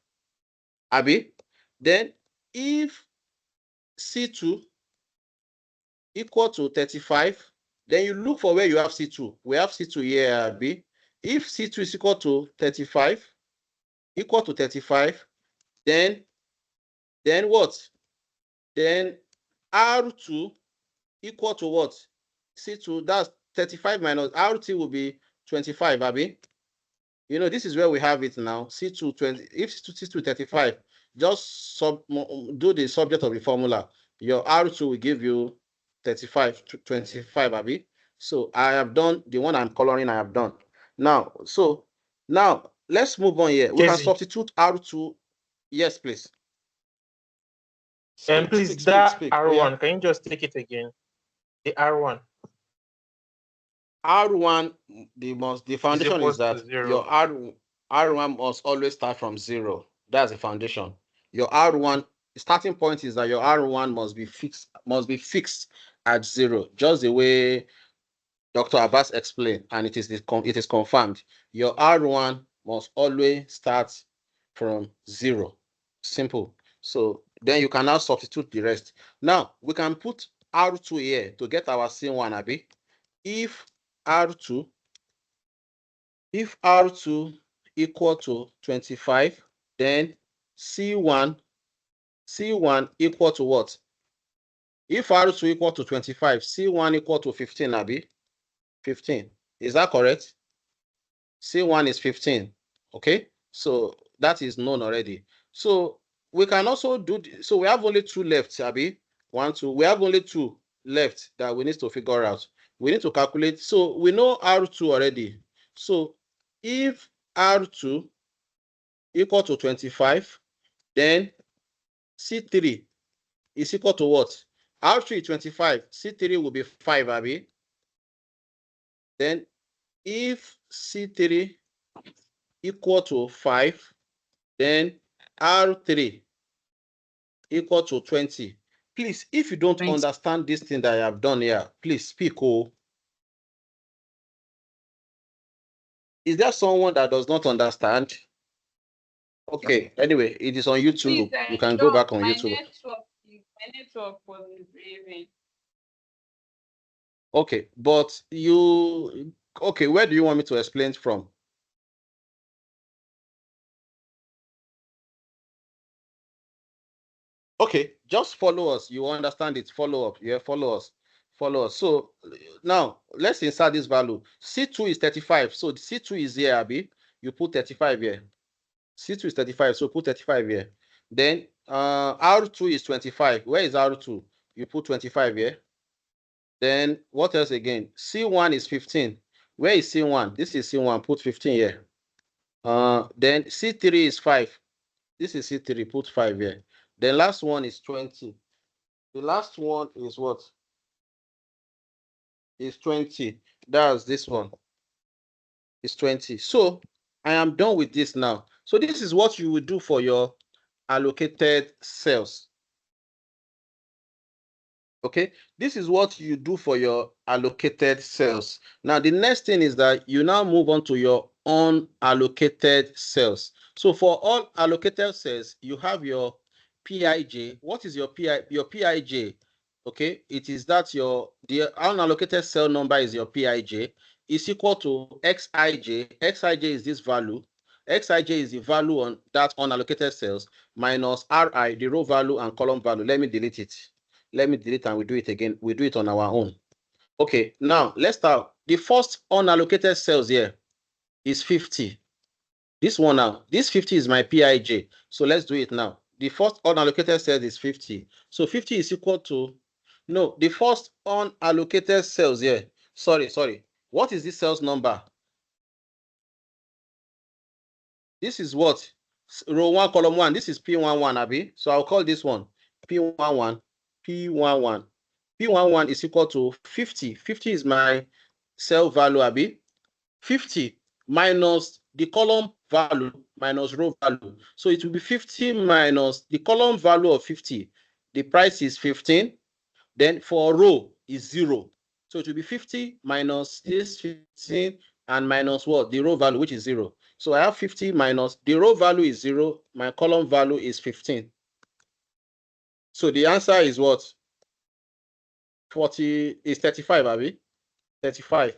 Abi? Then if C2 equal to 35, then you look for where you have C2. We have C2 here, Abi. If C2 is equal to 35, then what? Then R2 equal to what? C2, that's 35 minus R2 will be 25, Abi. You know, this is where we have it now. C2 20, if C2 35, just do the subject of the formula. Your R2 will give you 35 to 25, Abi. So I have done the one I'm coloring, I have done. Now, so now let's move on here. We can substitute R2. Yes, please. And please, speak, that speak. R1, Oh, yeah. can you just take it again? The R1. R1, the foundation is that your R1 must always start from 0. That's the foundation. Your R1 starting point is that your R1 must be fixed at 0, just the way Dr. Abbas explained, and it is confirmed. Your R1 must always start from 0. Simple. So then you can now substitute the rest. Now we can put R2 here to get our C1, Abi. If R2 equal to 25, then C1 equal to what? If R2 equal to 25, C1 equal to 15, Abi. 15. Is that correct? C1 is 15. Okay, so that is known already. So we can also do, so we have only 2 left, Abi. 1, 2. We have only 2 left that we need to figure out. We need to calculate. So we know R2 already. So if R2 equal to 25, then C3 is equal to what? R3 is 25, C3 will be 5, Abi. Then if C3 equal to 5, then R3 equal to 20. Please, if you don't 20. understand this thing that I have done here, please speak. Oh, is there someone that does not understand? Okay, anyway, it is on YouTube. Please, You can go back on my YouTube. network was misbehaving. Okay, but okay, where do you want me to explain from? Okay, just follow us. You understand it. Follow up. Yeah, follow us. Follow us. So now let's insert this value. C2 is 35. So C2 is here, Abi. You put 35 here. C2 is 35. So put 35 here. Then R2 is 25. Where is R2? You put 25 here. Then what else again? C1 is 15. Where is C1? This is C1. Put 15 here. Then C3 is 5. This is C3. Put 5 here. The last one is 20. The last one is what? Is 20. That's this one. It's 20. So I am done with this now. So this is what you will do for your allocated cells. Okay, this is what you do for your allocated cells. Now, the next thing is that you now move on to your unallocated cells. So for all allocated cells, you have your PIJ. What is your PIJ? Okay, it is that the unallocated cell number is your PIJ is equal to XIJ. XIJ is this value. XIJ is the value on that unallocated cells minus RI, the row value and column value. Let me delete it. Let me delete and we do it again. We do it on our own. Okay, now let's start. The first unallocated cells here is 50. This one now, this 50 is my PIJ. So let's do it now. The first unallocated cell is 50. So 50 is equal to, no, the first unallocated cells here. Sorry. What is this cells number? This is what? Row 1, column 1. This is P11, Abi. So I'll call this one P11, P11. P11 is equal to 50. 50 is my cell value, Abi. 50 minus the column value minus row value. So it will be 50 minus the column value of 50. The price is 15. Then for row is 0. So it will be 50 minus this 15 and minus what? The row value, which is 0. So I have 50 minus the row value is 0. My column value is 15. So the answer is what? 40 is 35, Abi. 35.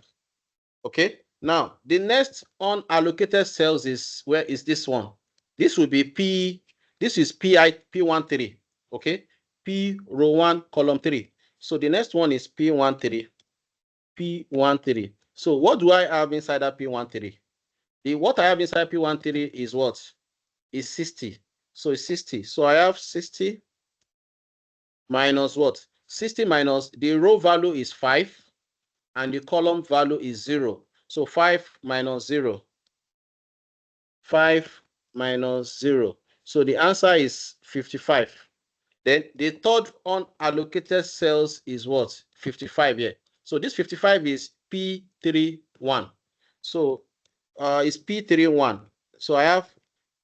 Okay. Now the next unallocated cells is where is this one? This will be P. This is P13. Okay. P row 1 column 3. So the next one is P13. P13. So what do I have inside that P13? What I have inside P13 is what? Is 60. So it's 60. So I have 60 minus what? 60 minus the row value is 5 and the column value is 0. So 5 minus 0. 5 minus 0. So the answer is 55. Then the third unallocated cells is what? 55 here. So this 55 is P31. So it's P31. So I have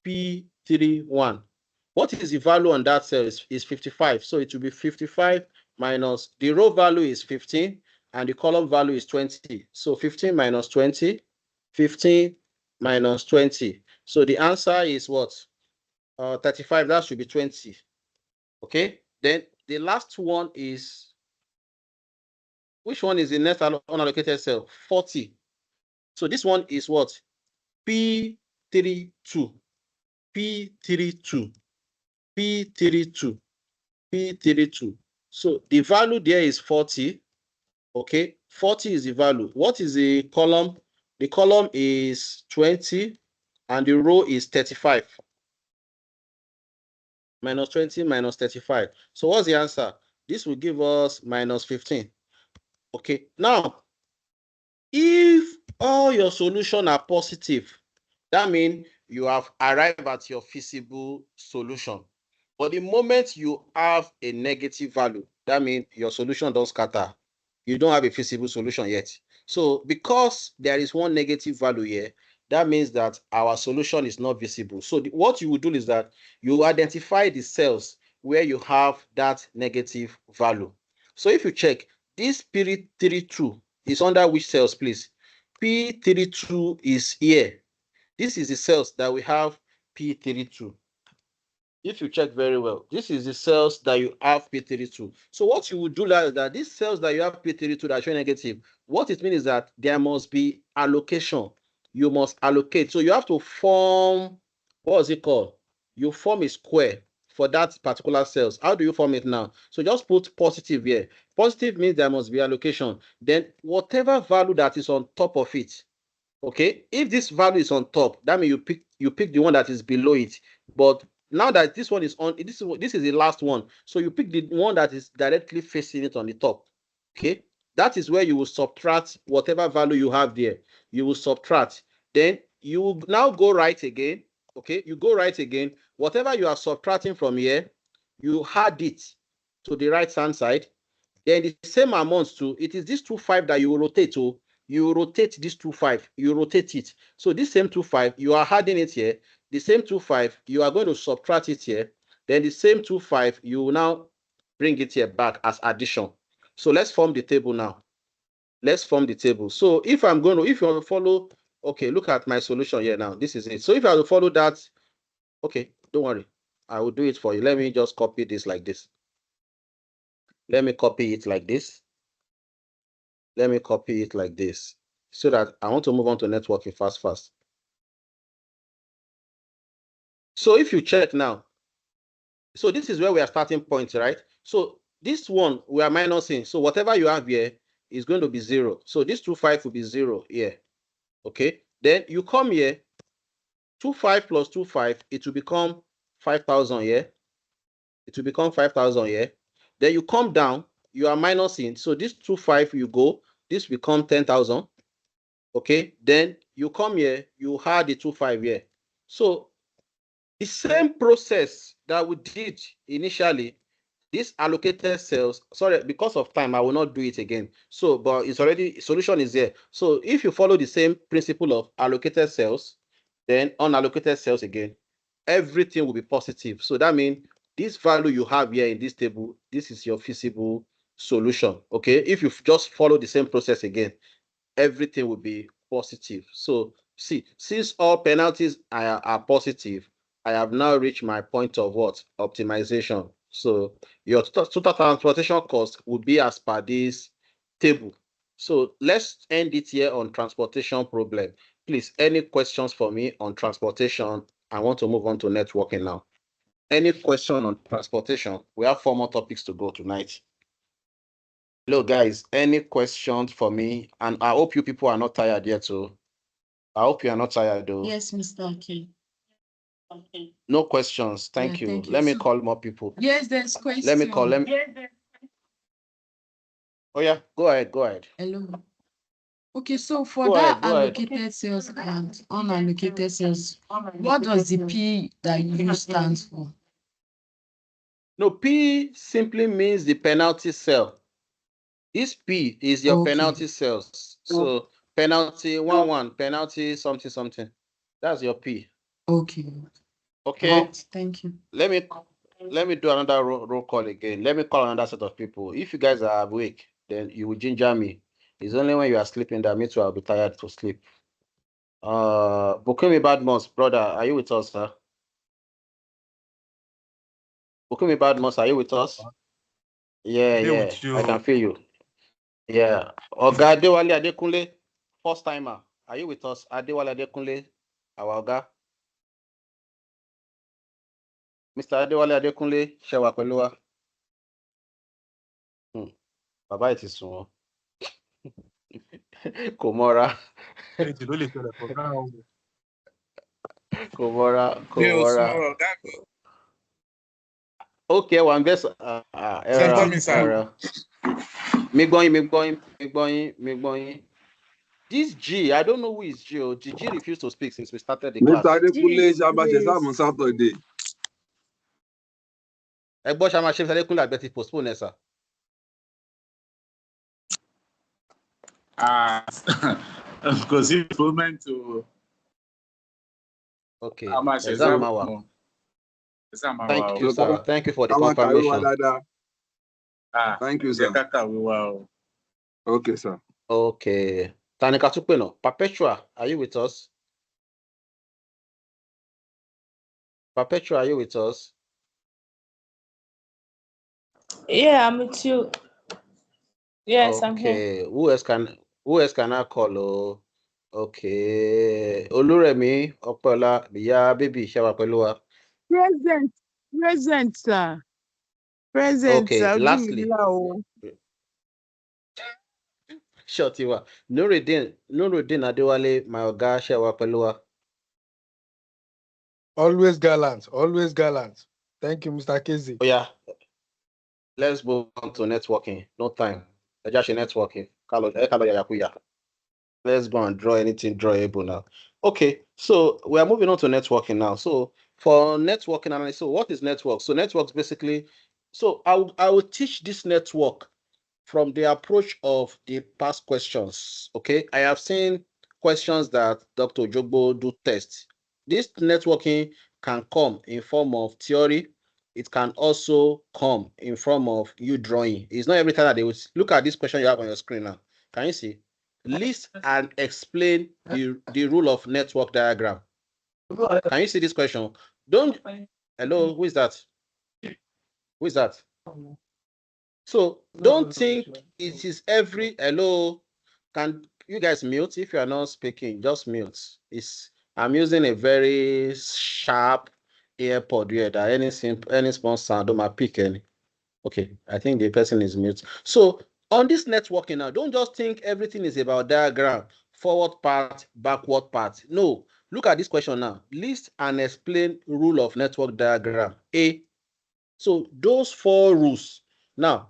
P31. What is the value on that cell is 55. So it will be 55 minus, the row value is 15 and the column value is 20. So 15 minus 20, 15 minus 20. So the answer is what? 35, that should be 20. Okay, then the last one is, which one is the next unallocated cell? 40. So this one is what? P32, P32, P32, P32. So the value there is 40. Okay, 40 is the value. What is the column? The column is 20 and the row is 35. Minus 20 minus 35. So what's the answer? This will give us minus 15. Okay, now, if all your solutions are positive, that means you have arrived at your feasible solution. But the moment you have a negative value, that means your solution does scatter. You don't have a feasible solution yet. So because there is one negative value here, that means that our solution is not visible. So what you will do is that you identify the cells where you have that negative value. So if you check, this P32 is under which cells, please? P32 is here. This is the cells that we have P32. If you check very well, this is the cells that you have P32. So what you would do is that these cells that you have P32 that show negative, what it means is that there must be allocation. You must allocate. So you have to form, what is it called? You form a square for that particular cells. How do you form it now? So just put positive here. Positive means there must be allocation. Then whatever value that is on top of it, okay, if this value is on top, that means you pick the one that is below it. But now that this one is on, this is the last one, so you pick the one that is directly facing it on the top. Okay, that is where you will subtract whatever value you have there. You will subtract, then you will now go right again. Okay, you go right again. Whatever you are subtracting from here, you add it to the right hand side. Then the same amount to, it is this 25 that you will rotate to. You rotate this 25, you rotate it. So this same 25, you are adding it here. The same 25, you are going to subtract it here. Then the same 25, you will now bring it here back as addition. So let's form the table now. Let's form the table. So if I'm going to, if you want to follow, okay, look at my solution here now. This is it. So if I will follow that, okay, don't worry. I will do it for you. Let me just copy this like this. Let me copy it like this. Let me copy it like this so that I want to move on to networking fast. So if you check now, so this is where we are starting point, right? So this one we are minusing. So whatever you have here is going to be 0. So this 25 will be 0 here. Okay. Then you come here, 25 plus 25, it will become 5,000 here. It will become 5,000 here. Then you come down, you are minusing. So this 25 you go, this become 10,000. Okay, then you come here, you add the 25 here. So the same process that we did initially, these allocated cells, sorry, because of time, I will not do it again. So, but it's already, solution is there. So if you follow the same principle of allocated cells, then unallocated cells again, everything will be positive. So that means this value you have here in this table, this is your feasible solution. Okay, if you just follow the same process again, everything will be positive. So see, since all penalties are positive, I have now reached my point of what? Optimization. So your total transportation cost will be as per this table. So let's end it here on transportation problem. Please, any questions for me on transportation? I want to move on to networking now. Any question on transportation? We have 4 more topics to go tonight. Hello, guys. Any questions for me? And I hope you people are not tired yet, so I hope you are not tired, though. Yes, Mr. Okay. Okay. No questions. Thank Yeah, you. thank you. Let me So- call more people. Yes, there's question. Let me call. Oh yeah, go ahead. Go ahead. Hello. Okay, so for Go that ahead. Go ahead. allocated sales and unallocated sales, what does the P that you use stands for? No, P simply means the penalty cell. This P is your Okay. penalty cells. So penalty 1 1, penalty something something. That's your P. Okay. Okay, Thank you. let me do another roll call again. Let me call another set of people. If you guys are awake, then you will ginger me. It's only when you are sleeping that me too I'll be tired to sleep. Bukumi Badmos, brother, are you with us, sir? Bukumi Badmos, are you with us? Yeah, They yeah, with you. I can feel you. Yeah. Oga Adewale Adekunle, first timer. Are you with us? Adewale Adekunle, our Oga. Mr. Adewale Adekunle, ṣé wà pẹ̀lú wa? Bàbá ẹ̀ ti sùn wọ́n. Kò mọ́ra. Èjì ló lè ṣẹlẹ̀ fún náà o. Kò mọ́ra. Kò Mi ò mọ́ra. sùn ọ̀gá mi. Okay, wà ń bẹ́ sọ. Ṣé gbọ́ mi sà? Mi gbọ́ yín, mi gbọ́ yín. This G, I don't know who is G. The G refused to speak since we started the class. Mr. Adekunle Ṣàbàṣẹ Sáàmù Saturday. Ẹ gbọ́ ṣá máa ṣe Mr. Adekunle àgbẹ̀ ti postpone ẹ̀ sà. Kò sí improvement o. Okay, A máa ṣe exam exam máa wà. o. Exam máa wà Thank o. you, sir. Thank you for the Káwọn kàwé wa confirmation. dáadáa. Thank you, sir. Jẹ́ ká kàwé wa o. Okay, sir. Okay. Tanika Tupeno, Perpetua, are you with us? Perpetua, are you with us? Yeah, I'm with you. Yes, I'm here. Okay. Who else can I call? Oh, okay. Olúrẹ̀mí Ọpẹ́ọlá, ìyá bébì ṣe wà pẹ̀lú wa. Present, sir. Present, Okay. sir. Lastly, Shotiwa. Nuruddin Adewale, my ọ̀gá ṣe wà pẹ̀lú wa. Always gallant. Always gallant. Thank you, Mr. Kezi. Oh yeah. Let's move on to networking. No time. Ẹ já ṣe networking. Ká lọ yàyàkuyà. Let's go and draw anything drawable now. Okay, so we are moving on to networking now. So for networking analysis, so what is network? So networks basically, so I will teach this network from the approach of the past questions. Okay, I have seen questions that Dr. Jogbo do test. This networking can come in form of theory. It can also come in form of you drawing. It's not every time that they will look at this question you have on your screen now. Can you see? List and explain the rule of network diagram. Can you see this question? Hello, who is that? Who is that? So don't think it is hello. Can you guys mute? If you are not speaking, just mute. I'm using a very sharp AirPod here that any small sound on my pick any. Okay, I think the person is mute. So on this networking now, don't just think everything is about diagram, forward part, backward part. No, look at this question now. List and explain rule of network diagram. A. So those 4 rules. Now,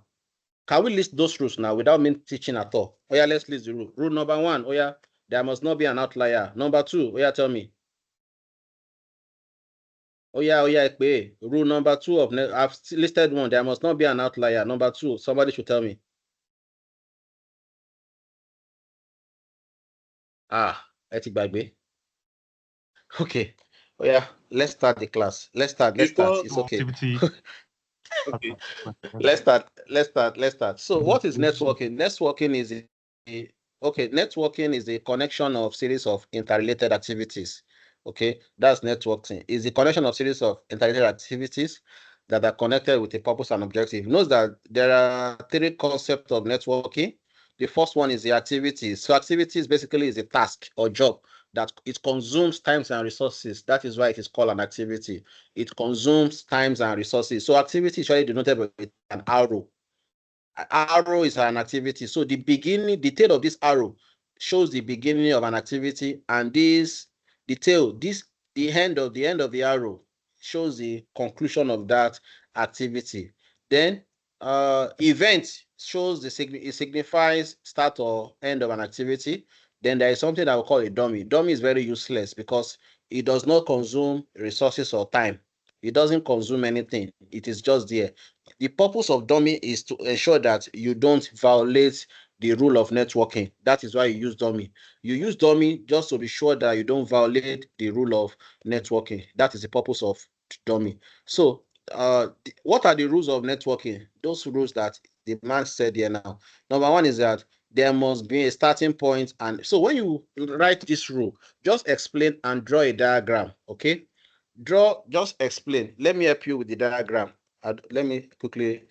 can we list those rules now without me teaching at all? Oh yeah, let's list the rule. Rule number 1, oh yeah, there must not be an outlier. Number 2, oh yeah, tell me. Oh yeah, rule number 2 of I've listed 1. There must not be an outlier. Number 2, somebody should tell me. Okay. Oh yeah, let's start the class. Let's start. It's okay. Okay. Let's start. So what is networking? Networking is a connection of series of interrelated activities. Okay, that's networking. Is the connection of series of interrelated activities that are connected with a purpose and objective. Note that there are 3 concepts of networking. The first one is the activities. So activities basically is a task or job that it consumes times and resources. That is why it is called an activity. It consumes times and resources. So activity is usually denoted with an arrow. An arrow is an activity. So the tail of this arrow shows the beginning of an activity, and the end of the arrow shows the conclusion of that activity. Then event shows it signifies start or end of an activity. Then there is something that we call a dummy. Dummy is very useless because it does not consume resources or time. It doesn't consume anything. It is just there. The purpose of dummy is to ensure that you don't violate the rule of networking. That is why you use dummy. You use dummy just to be sure that you don't violate the rule of networking. That is the purpose of dummy. So, what are the rules of networking? Those rules that the man said here now. Number one is that there must be a starting point. And so when you write this rule, just explain and draw a diagram, okay? Just explain. Let me help you with the diagram. Let me quickly,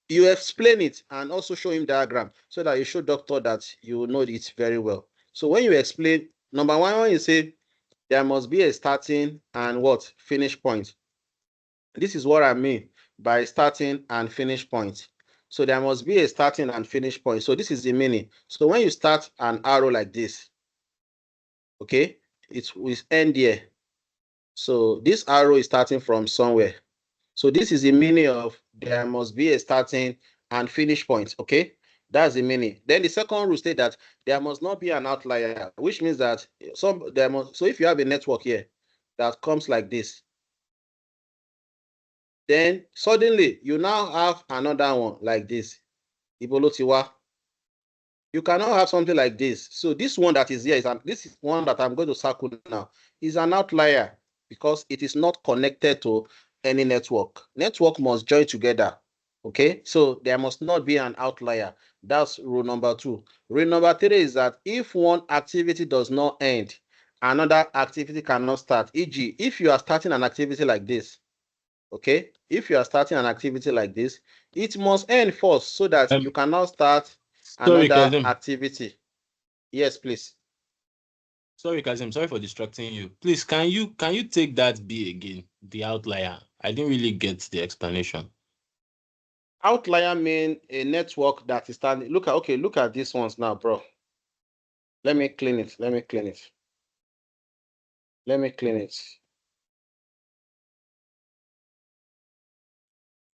you explain it and also show him diagram so that you show doctor that you know it very well. So when you explain, number one, when you say there must be a starting and what? Finish point. This is what I mean by starting and finish point. So there must be a starting and finish point. So this is the meaning. So when you start an arrow like this, okay, it will end here. So this arrow is starting from somewhere. So this is the meaning of there must be a starting and finish point, okay? That's the meaning. Then the second rule states that there must not be an outlier, which means that so if you have a network here that comes like this, then suddenly you now have another one like this. Ibolotiwa. You cannot have something like this. So this one that is here this is one that I'm going to circle now is an outlier because it is not connected to any network. Network must join together. Okay, so there must not be an outlier. That's rule number 2. Rule number 3 is that if one activity does not end, another activity cannot start. E.g., if you are starting an activity like this, okay, if you are starting an activity like this, it must end first so that you cannot start Sorry, another Kazim. activity. Yes, please. Sorry, Kazim. Sorry for distracting you. Please, can you take that B again? The outlier. I didn't really get the explanation. Outlier mean a network that is standing. Look at these ones now, bro. Let me clean it. Let me clean it. Let me clean it.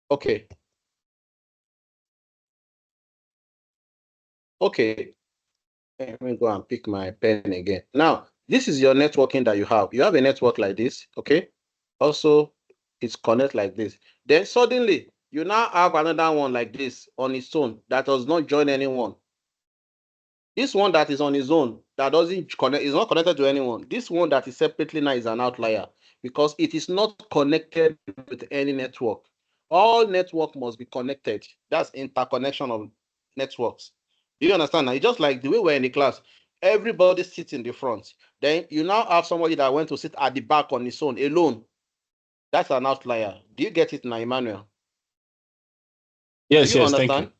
Okay. Okay. Let me go and pick my pen again. Now, this is your networking that you have. You have a network like this, okay? Also, it's connect like this. Then suddenly, you now have another one like this on its own that does not join anyone. This one that is on its own, that doesn't connect, is not connected to anyone. This one that is separately now is an outlier because it is not connected with any network. All network must be connected. That's interconnection of networks. Do you understand now? It's just like the way we're in the class. Everybody sits in the front. Then you now have somebody that went to sit at the back on his own, alone. That's an outlier. Do you get it now, Emmanuel? Yes, Do you yes, thank understand? you.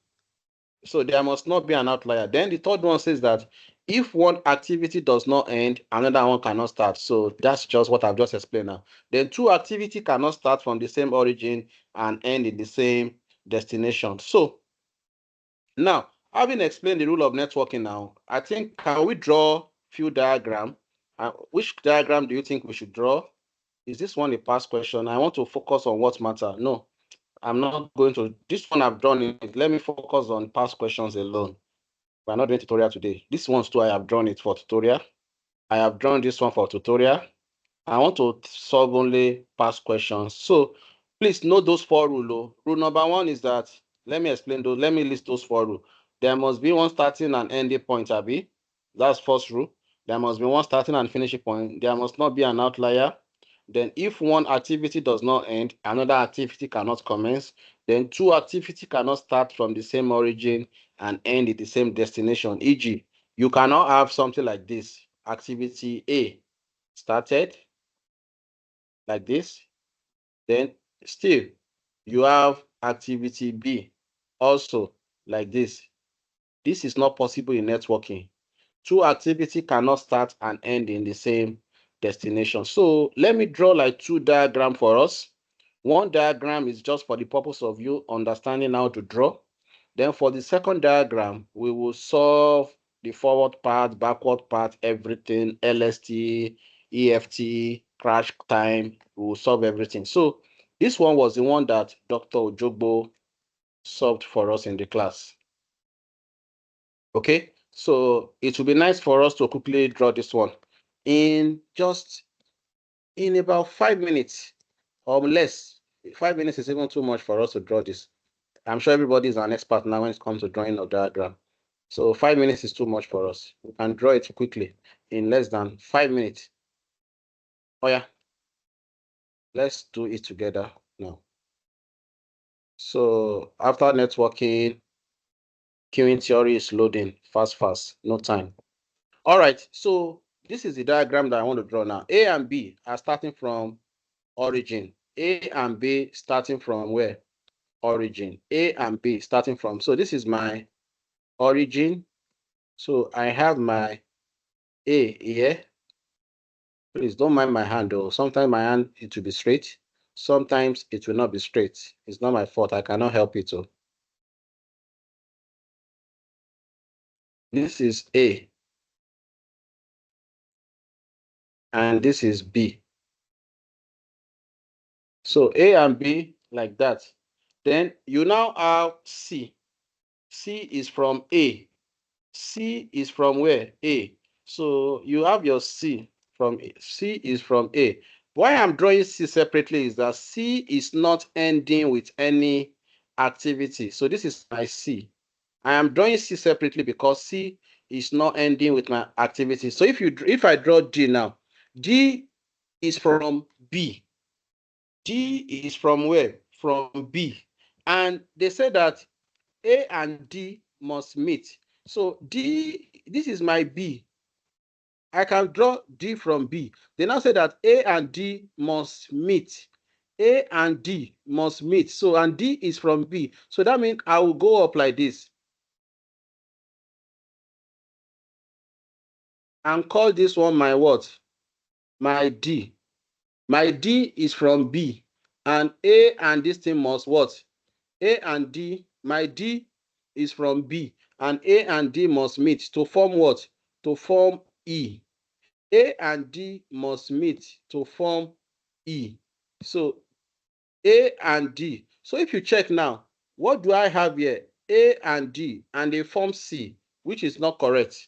So there must not be an outlier. Then the third one says that if one activity does not end, another one cannot start. So that's just what I've just explained now. Then two activity cannot start from the same origin and end in the same destination. So now, having explained the rule of networking now, I think, can we draw few diagram? Which diagram do you think we should draw? Is this one a past question? I want to focus on what matter. No, I'm not going to. This one I've drawn it. Let me focus on past questions alone. We're not doing tutorial today. This one's too, I have drawn it for tutorial. I have drawn this one for tutorial. I want to solve only past questions. So please note those 4 rules. Rule number 1 is that, let me explain those. Let me list those 4 rules. There must be one starting and ending point, Abi. That's first rule. There must be one starting and finishing point. There must not be an outlier. Then if one activity does not end, another activity cannot commence. Then 2 activity cannot start from the same origin and end at the same destination. E.g., you cannot have something like this. Activity A started like this. Then still, you have activity B also like this. This is not possible in networking. 2 activity cannot start and end in the same destination. So let me draw like 2 diagram for us. One diagram is just for the purpose of you understanding how to draw. Then for the second diagram, we will solve the forward part, backward part, everything, LST, EFT, crash time, we will solve everything. So this one was the one that Dr. Ojogbo solved for us in the class. Okay, so it will be nice for us to quickly draw this one in about 5 minutes or less. 5 minutes is even too much for us to draw this. I'm sure everybody is an expert now when it comes to drawing a diagram. So 5 minutes is too much for us. We can draw it quickly in less than 5 minutes. Oh yeah. Let's do it together now. So after networking, queuing theory is loading fast, no time. All right, so this is the diagram that I want to draw now. A and B are starting from origin. A and B starting from where? Origin. A and B starting from. So this is my origin. So I have my A here. Please don't mind my hand though. Sometimes my hand, it will be straight. Sometimes it will not be straight. It's not my fault. I cannot help it. So this is A. And this is B. So A and B like that. Then you now have C. C is from A. C is from where? A. So you have your C from A. C is from A. Why I'm drawing C separately is that C is not ending with any activity. So this is my C. I am drawing C separately because C is not ending with my activity. So if I draw D now, D is from B. D is from where? From B. And they say that A and D must meet. So D, this is my B. I can draw D from B. They now say that A and D must meet. A and D must meet. So, and D is from B. So that means I will go up like this and call this one my what? My D. My D is from B. And A and this thing must what? A and D, my D is from B, and A and D must meet to form what? To form E. A and D must meet to form E. So A and D. So if you check now, what do I have here? A and D, and they form C, which is not correct.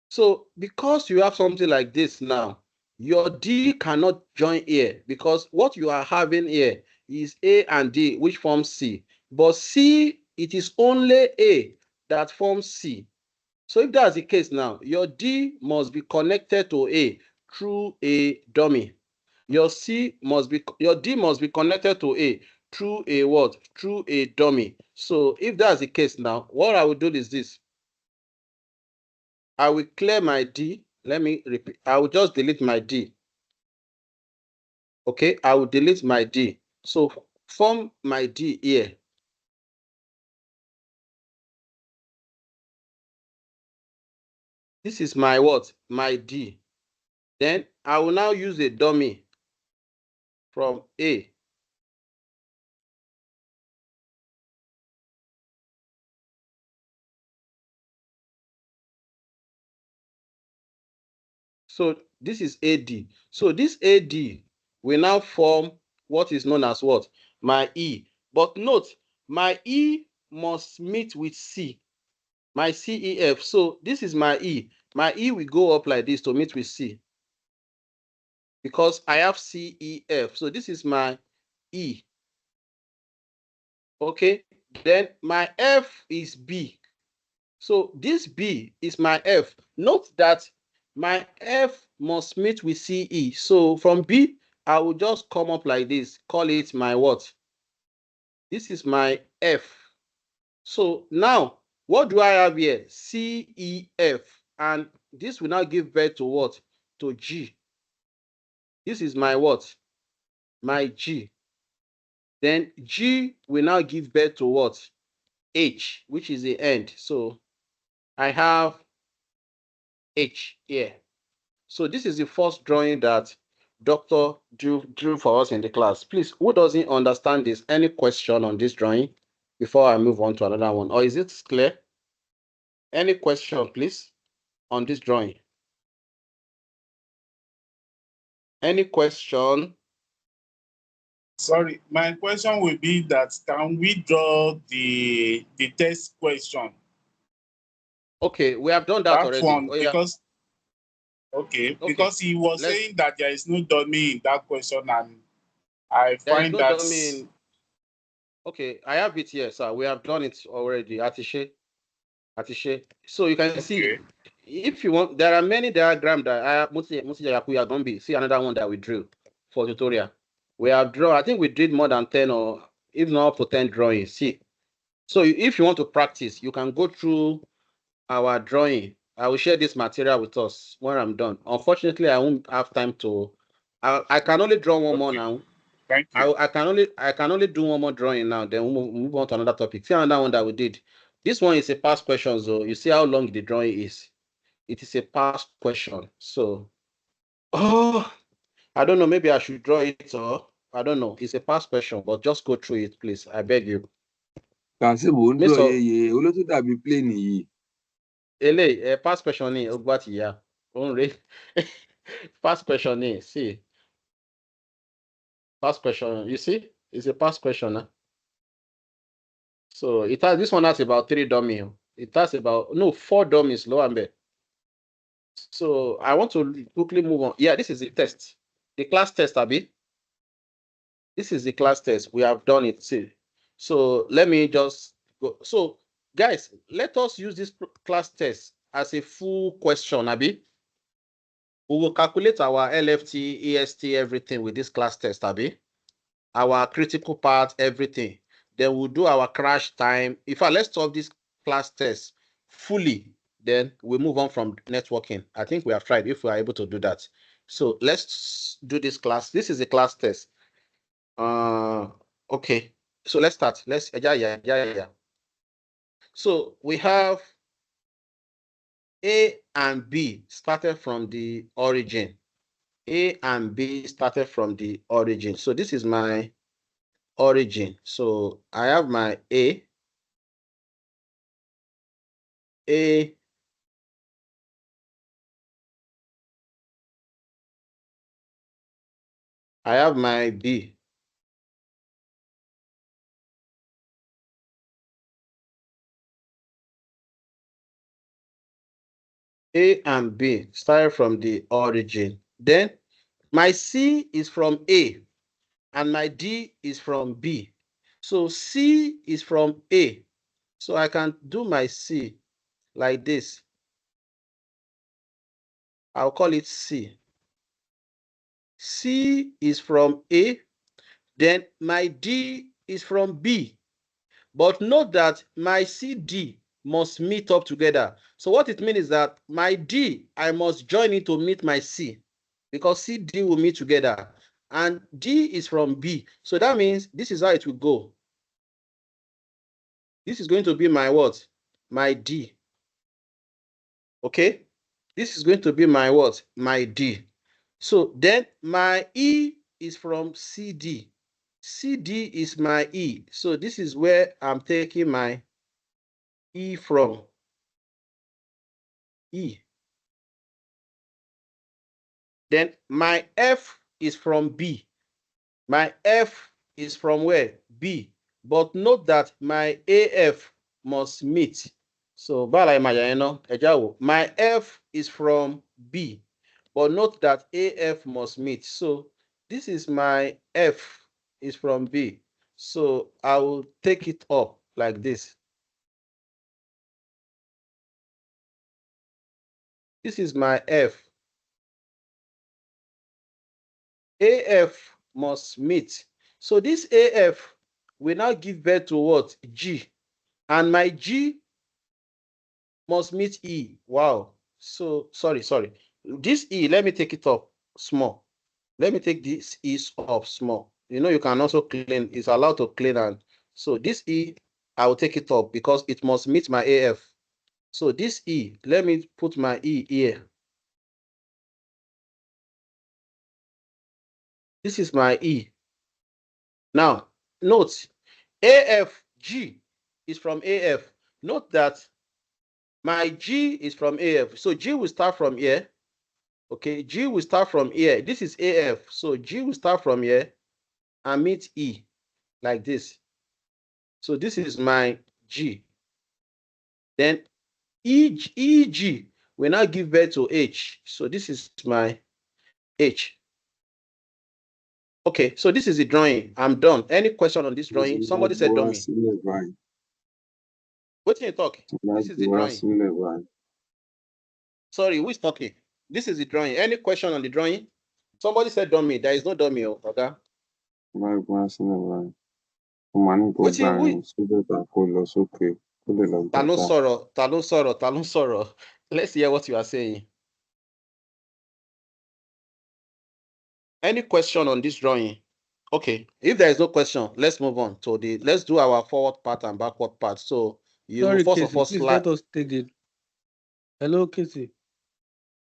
So because you have something like this now, your D cannot join here because what you are having here is A and D, which forms C. But C, it is only A that forms C. So if that's the case now, your D must be connected to A through a dummy. Your D must be connected to A through a what? Through a dummy. So if that's the case now, what I will do is this. I will clear my D. Let me repeat. I will just delete my D. Okay, I will delete my D. So form my D here. This is my what? My D. Then I will now use a dummy from A. So this is AD. So this AD will now form what is known as what? My E. But note, my E must meet with C. My CEF. So this is my E. My E will go up like this to meet with C. Because I have CEF. So this is my E. Okay. Then my F is B. So this B is my F. Note that my F must meet with CE. So from B, I will just come up like this. Call it my what? This is my F. So now, what do I have here? CEF. And this will now give birth to what? To G. This is my what? My G. Then G will now give birth to what? H, which is the end. So I have H here. So this is the first drawing that Doctor drew for us in the class. Please, who doesn't understand this? Any question on this drawing before I move on to another one? Or is it clear? Any question, please, on this drawing? Any question? Sorry, my question will be that can we draw the test question? Okay, we have done that That already. one, Oh, yeah. okay, Okay. because he was saying that there is no dummy in that question, and I There is find no that dummy in. Okay, I have it here, sir. We have done it already, Atishe. Atishe. So you can see, if you want, there are many diagrams that I gonna be. See another one that we drew for tutorial. We have drawn, I think we did more than 10 or if not up to 10 drawings. See. So if you want to practice, you can go through our drawing. I will share this material with us when I'm done. Unfortunately, I won't have time to. I can only draw one more now. Thank you. I can only do one more drawing now. Then we'll move on to another topic. See another one that we did. This one is a past question, so you see how long the drawing is. It is a past question. So, oh, I don't know. Maybe I should draw it or I don't know. It's a past question, but just go through it, please. I beg you. Kazeem ò ń dọ̀ Mr. yeye olótú dàbí pléènì yìí. Ele, past question ni ogbati ya. Onre. Past question ni. See. Past question. You see? It's a past question. Huh? So it has this one has about 3 dummies. It has about 4 dummies low and bed. So I want to quickly move on. Yeah, this is the test. The class test, Abi. This is the class test. We have done it. See. So let me just go. So guys, let us use this class test as a full question, Abi. We will calculate our LFT, EST, everything with this class test, Abi. Our critical part, everything. Then we'll do our crash time. Let's solve this class test fully, then we move on from networking. I think we have tried if we are able to do that. So let's do this class. This is a class test. Okay. So let's start. Yeah. So we have A and B started from the origin. A and B started from the origin. So this is my origin. So I have my A. I have my B. A and B started from the origin. Then my C is from A and my D is from B. So C is from A. So I can do my C like this. I'll call it C. C is from A. Then my D is from B. But note that my CD must meet up together. So what it means is that my D, I must join it to meet my C because CD will meet together. And D is from B. So that means this is how it will go. This is going to be my what? My D. Okay? This is going to be my what? My D. So then my E is from CD. CD is my E. So this is where I'm taking my E from. E. Then my F is from B. My F is from where? B. But note that my AF must meet. So, my F is from B. But note that AF must meet. So, this is my F is from B. So, I will take it up like this. This is my F. AF must meet. So this AF will now give birth to what? G. And my G must meet E. Wow. So, sorry. This E, let me take it up small. Let me take this E up small. You can also clean. It's allowed to clean. And so this E, I will take it up because it must meet my AF. So this E, let me put my E here. This is my E. Now, note, AF, G is from AF. Note that my G is from AF. So G will start from here. Okay, G will start from here. This is AF. So G will start from here and meet E like this. So this is my G. Then EG will now give birth to H. So this is my H. Okay, so this is the drawing. I'm done. Any question on this drawing? Somebody said dummy. What can you talk? This is the drawing. Sorry, who is talking? This is the drawing. Any question on the drawing? Somebody said dummy. There is no dummy, okay? What you, Talon. Let's hear what you are saying. Any question on this drawing? Okay, if there is no question, let's move on to let's do our forward part and backward part. So you Sorry, first Casey, of all please let us take it. Hello, Casey.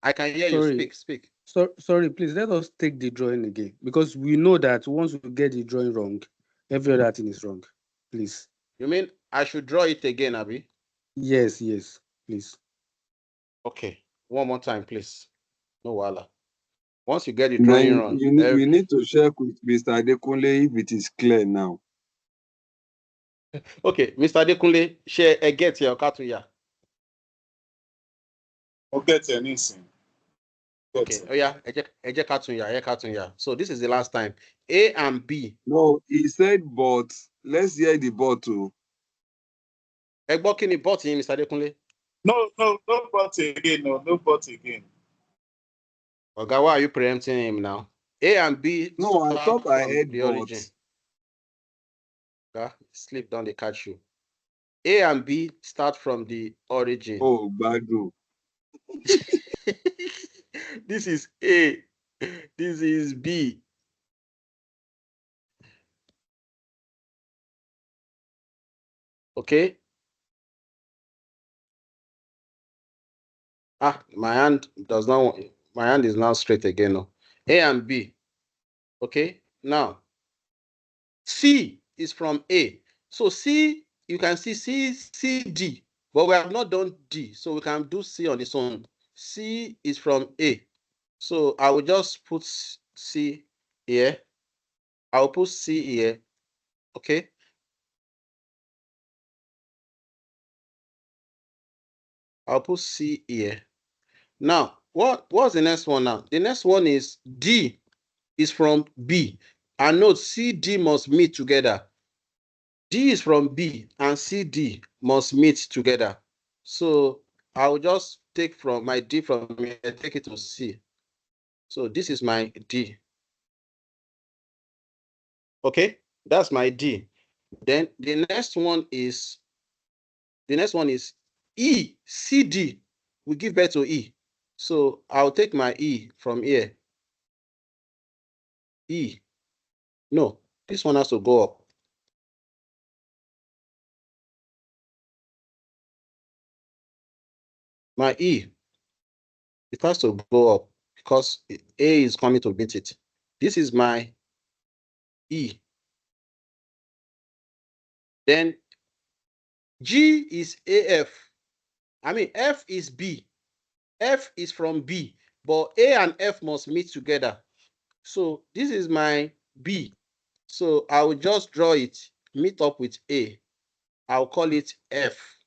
I can hear you. Speak. Sorry, please let us take the drawing again, because we know that once we get the drawing wrong, every other thing is wrong. Please. You mean I should draw it again, Abi? Yes, please. Okay, one more time, please. No wala. Once you get the drawing wrong, we need to check with Mr. Adekunle if it is clear now. Okay, Mr. Adekunle, share a get your cartoon. Get anything. Okay. Oh yeah, eje cartoon. So this is the last time. A and B. No, he said but. Let's hear the but too. Egbo kini but in Mr. Adekunle? No but again. No but again. Oga, why are you preempting him now? A and B. No, I thought I heard the but. origin. Oga, sleep down, they catch you. A and B start from the origin. Oh, Badu. This is A. This is B. Okay. My hand is now straight again. No. A and B. Okay. Now, C is from A. So C, you can see C, D, but we have not done D. So we can do C on its own. C is from A. So I will just put C here. I'll put C here. Okay. I'll put C here. Now, what's the next one now? The next one is D is from B. And note CD must meet together. D is from B and CD must meet together. So I will just take from my D from here, take it to C. So this is my D. Okay, that's my D. Then the next one is E, CD. We give birth to E. So I'll take my E from here. E. No, this one has to go up. My E, it has to go up because A is coming to meet it. This is my E. Then G is AF. I mean, F is B. F is from B, but A and F must meet together. So this is my B. So I will just draw it, meet up with A. I'll call it F.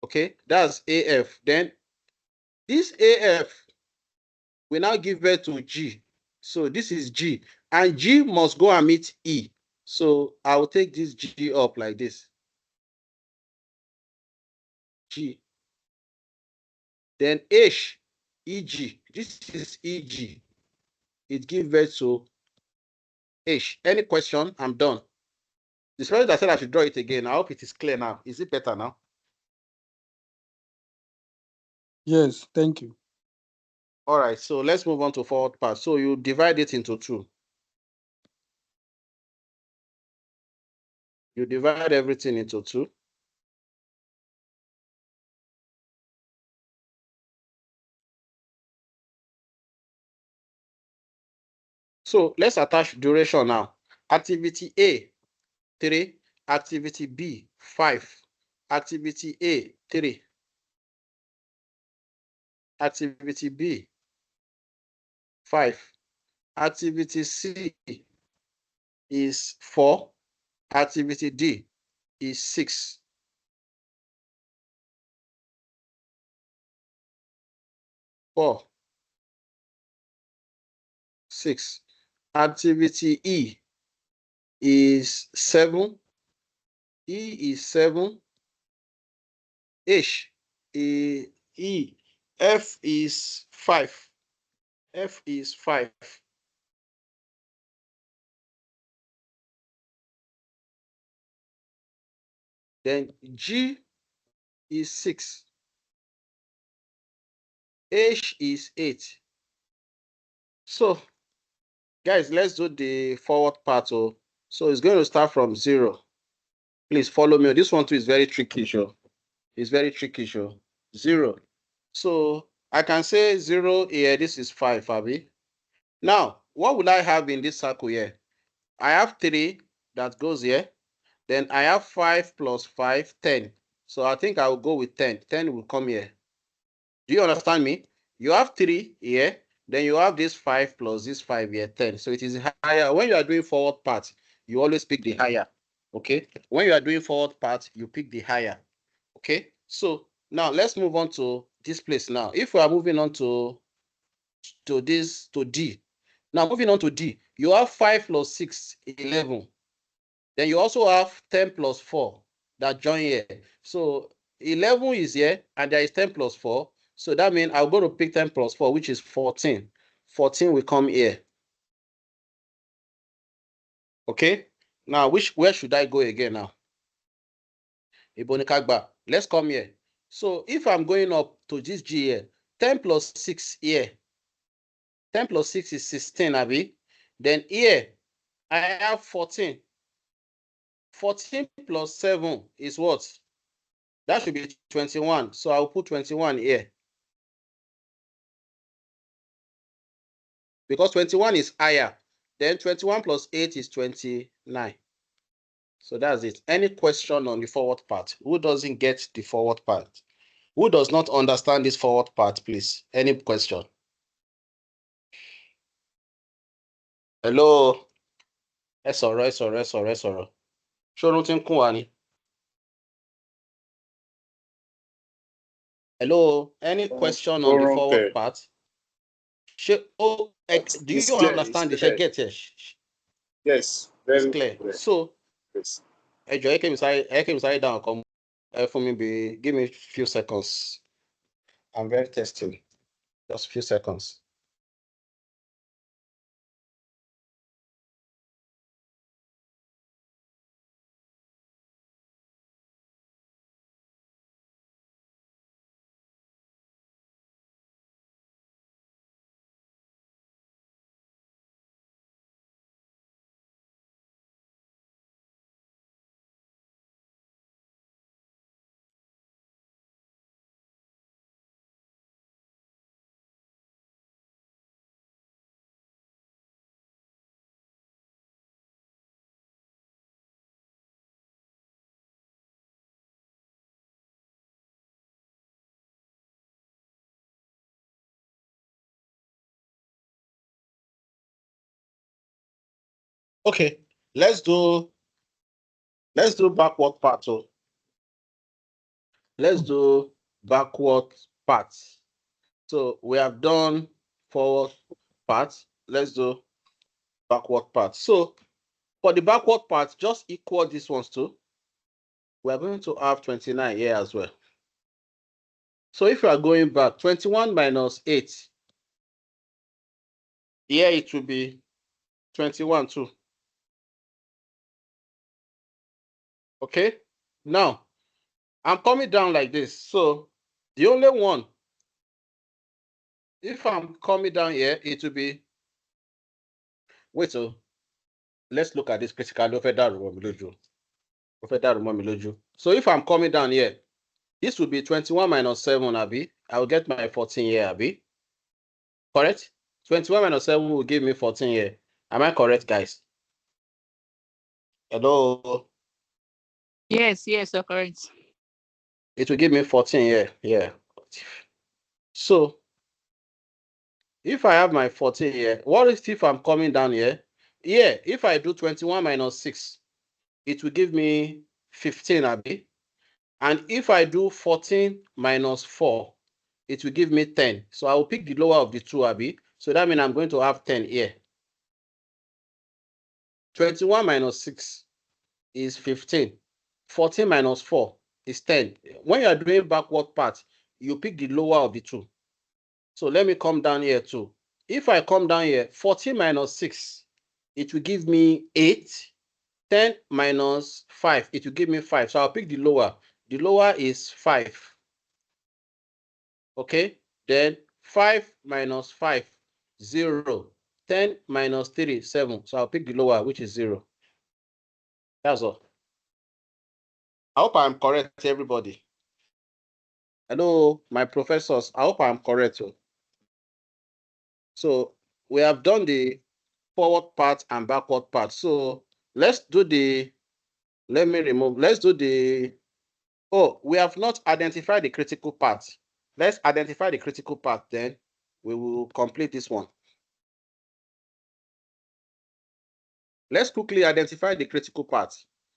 Okay, that's AF. Then this AF will now give birth to G. So this is G. And G must go and meet E. So I will take this G up like this. G. Then H, EG. This is EG. It gives birth to H. Any question? I'm done. The spirit that said I should draw it again. I hope it is clear now. Is it better now? Yes, thank you. All right, so let's move on to forward part. So you divide it into two. You divide everything into two. So let's attach duration now. Activity A, 3. Activity B, 5. Activity A, 3. Activity B, 5. Activity C is 4. Activity D is 6. 4, 6. Activity E is 7. E is 7. H, F is 5. F is 5. Then G is 6. H is 8. So, guys, let's do the forward part. So it's going to start from 0. Please follow me. This one too is very tricky, sure. It's very tricky, sure. 0. So I can say 0 here. This is 5, Abby. Now, what will I have in this circle here? I have 3 that goes here. Then I have 5 plus 5, 10. So I think I will go with 10. 10 will come here. Do you understand me? You have 3 here. Then you have this 5 plus this 5 here, 10. So it is higher. When you are doing forward part, you always pick the higher. Okay? When you are doing forward part, you pick the higher. Okay? So now let's move on to this place now. If we are moving on to D. Now moving on to D, you have 5 plus 6, 11. Then you also have 10 plus 4 that join here. So 11 is here, and there is 10 plus 4. So that means I'm going to pick 10 plus 4, which is 14. 14 will come here. Okay? Now, where should I go again now? Ibonikagba. Let's come here. So if I'm going up to this G here, 10 plus 6 here. 10 plus 6 is 16, Abi. Then here, I have 14. 14 plus 7 is what? That should be 21. So I'll put 21 here. Because 21 is higher. Then 21 plus 8 is 29. So that's it. Any question on the forward part? Who doesn't get the forward part? Who does not understand this forward part, please? Any question? Hello? Ẹ sọ̀rọ̀. Ṣórun tí ń kún wa ni? Hello? Any question on the forward part? Do you understand the share? Get it? Yes, It's very clear. clear. So, Yes. ẹ came inside down. Come, for me, give me a few seconds. I'm very testing. Just a few seconds. Okay, let's do backward part. So let's do backward part. So we have done forward part. Let's do backward part. So for the backward part, just equal these ones too. We are going to have 29 here as well. So if you are going back, 21 minus 8, here it will be 21 too. Okay, now I'm coming down like this. So the only one, if I'm coming down here, it will be, wait, so let's look at this critical. So if I'm coming down here, this will be 21 minus 7, Abi. I will get my 14 here, Abi. Correct? 21 minus 7 will give me 14 here. Am I correct, guys? Hello? Yes, you're correct. It will give me 14 here. Yeah. So if I have my 14 here, what if I'm coming down here? Yeah, if I do 21 minus 6, it will give me 15, Abi. And if I do 14 minus 4, it will give me 10. So I will pick the lower of the two, Abi. So that means I'm going to have 10 here. 21 minus 6 is 15. 14 minus 4 is 10. When you are doing backward part, you pick the lower of the two. So let me come down here too. If I come down here, 14 minus 6, it will give me 8. 10 minus 5, it will give me 5. So I'll pick the lower. The lower is 5. Okay? Then 5 minus 5, 0. 10 minus 3, 7. So I'll pick the lower, which is 0. That's all. I hope I'm correct, everybody. I know my professors, I hope I'm correct too. So we have done the forward part and backward part. So let's do the, let's do the, oh, we have not identified the critical part. Let's identify the critical part, then we will complete this one. Let's quickly identify the critical part.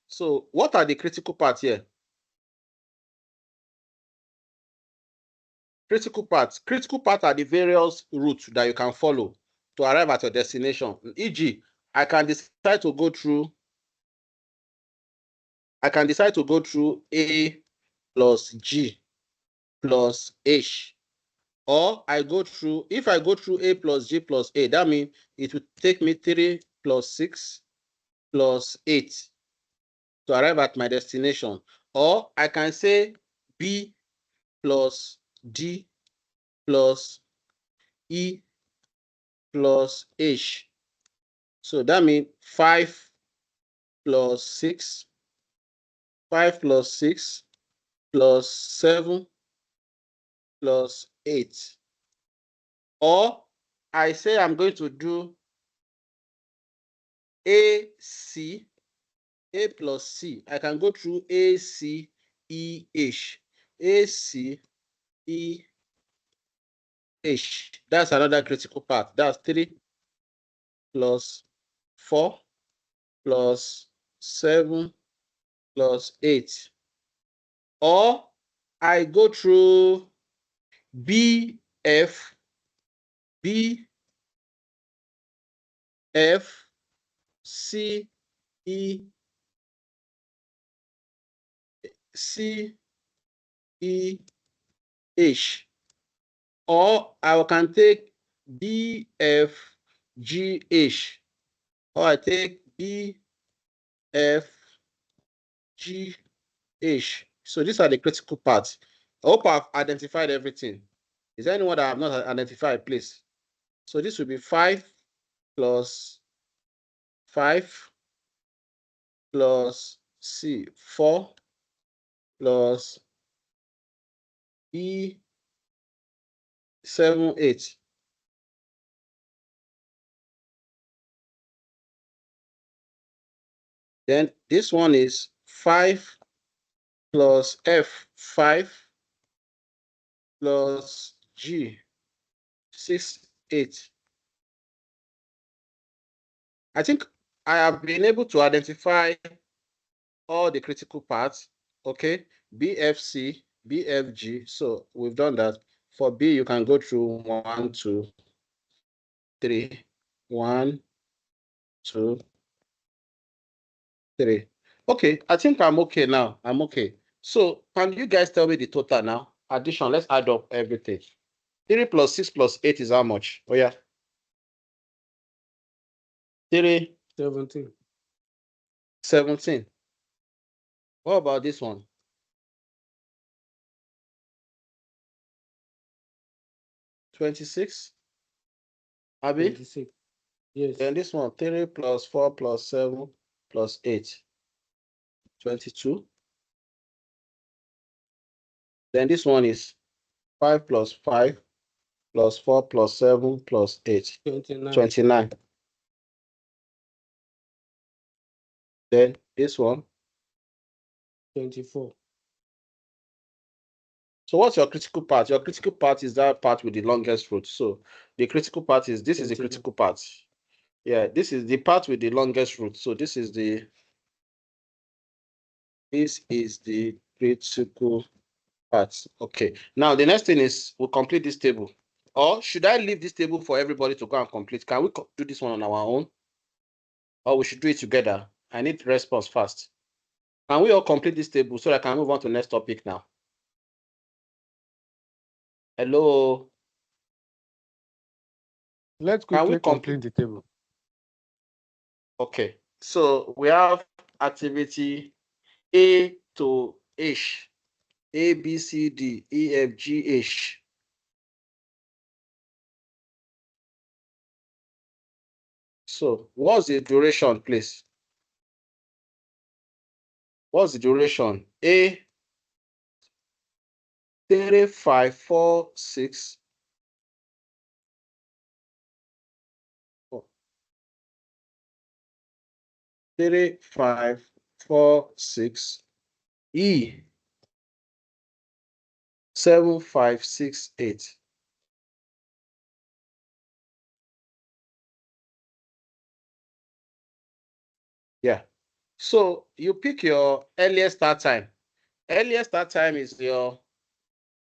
So what are the critical parts here? Critical parts are the various routes that you can follow to arrive at your destination. E.g., I can decide to go through A plus G plus H. Or I go through, if I go through A plus G plus A, that means it will take me 3 plus 6 plus 8 to arrive at my destination. Or I can say B plus D plus E plus H. So that means 5 plus 6, 5 plus 6 plus 7 plus 8. Or I say I'm going to do AC, A plus C. I can go through AC, E, H. AC, E, H. That's another critical part. That's 3 plus 4 plus 7 plus 8. Or I go through B, F, B, F, C, E, C, E, H. Or I can take B, F, G, H. Or I take B, F, G, H. So these are the critical parts. I hope I've identified everything. Is there anyone that I have not identified, please? So this will be 5 plus 5 plus C, 4 plus E, 7, 8. Then this one is 5 plus F, 5 plus G, 6, 8. I think I have been able to identify all the critical parts. Okay, BFC, BFG. So we've done that. For B, you can go through 1, 2, 3, 1, 2, 3. Okay, I think I'm okay now. I'm okay. So can you guys tell me the total now? Addition, let's add up everything. 3 plus 6 plus 8 is how much? Oh yeah. 3, 17. 17. What about this one? 26. Abi? 26. Yes. Then this one, 3 plus 4 plus 7 plus 8. 22. Then this one is 5 plus 5 plus 4 plus 7 plus 8. 29. 29. Then this one. 24. So what's your critical part? Your critical part is that part with the longest route. So the critical part is, this is the critical part. Yeah, this is the part with the longest route. So this is the critical part. Okay. Now the next thing is we'll complete this table. Or should I leave this table for everybody to go and complete? Can we do this one on our own? Or we should do it together? I need response fast. Can we all complete this table so I can move on to the next topic now? Hello. Let's quickly complete the table. Okay. So we have activity A to H. A, B, C, D, E, F, G, H. So what's the duration, please? What's the duration? A, 3, 5, 4, 6. 3, 5, 4, 6. E, 7, 5, 6, 8. Yeah. So you pick your earliest start time. Earliest start time is your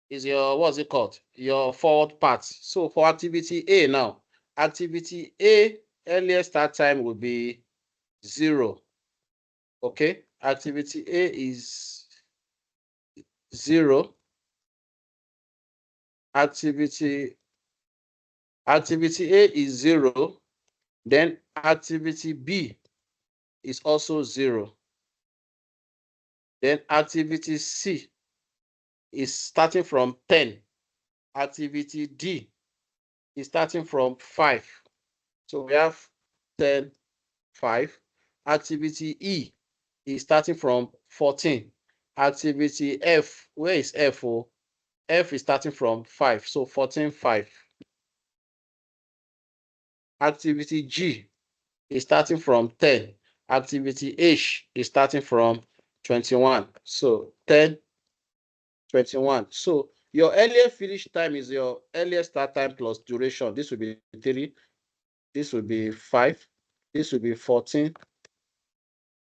what's it called? Your forward part. So for activity A now, activity A earliest start time will be 0. Okay, activity A is 0. Activity A is 0. Then activity B is also 0. Then activity C is starting from 10. Activity D is starting from 5. So we have 10, 5. Activity E is starting from 14. Activity F, where is F? Oh, F is starting from 5. So 14, 5. Activity G is starting from 10. Activity H is starting from 21. So 10, 21. So your earliest finish time is your earliest start time plus duration. This will be 3. This will be 5. This will be 14.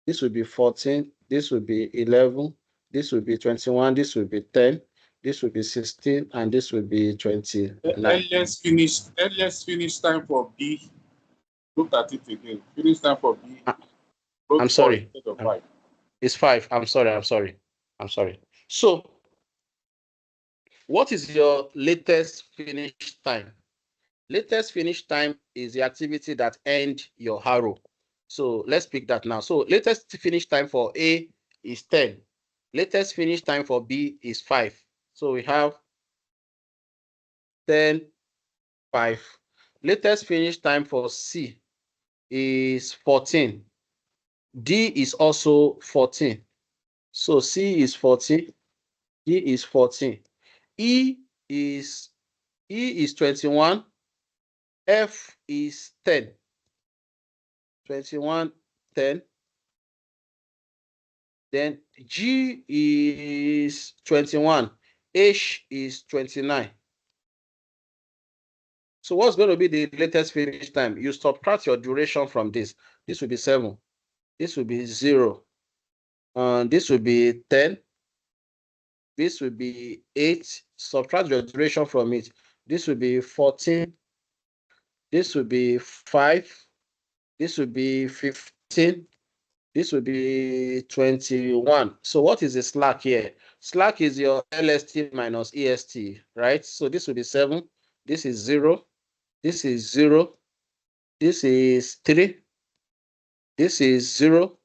This will be 14. This will be 11. This will be 21. This will be 10. This will be 16. And this will be 29. Earliest finish time for B. Look at it again. Finish time for B. I'm sorry. It's 5. I'm sorry. So what is your latest finish time? Latest finish time is the activity that end your arrow. So let's pick that now. So latest finish time for A is 10. Latest finish time for B is 5. So we have 10, 5. Latest finish time for C is 14. D is also 14. So C is 14. D is 14. E is 21. F is 10. 21, 10. Then G is 21. H is 29. So what's going to be the latest finish time? You subtract your duration from this. This will be 7. This will be 0. This will be 10. This will be 8. Subtract your duration from it. This will be 14. This will be 5. This will be 15. This will be 21. So what is the slack here? Slack is your LST minus EST, right? So this will be 7. This is 0. This is 0. This is 3. This is 0.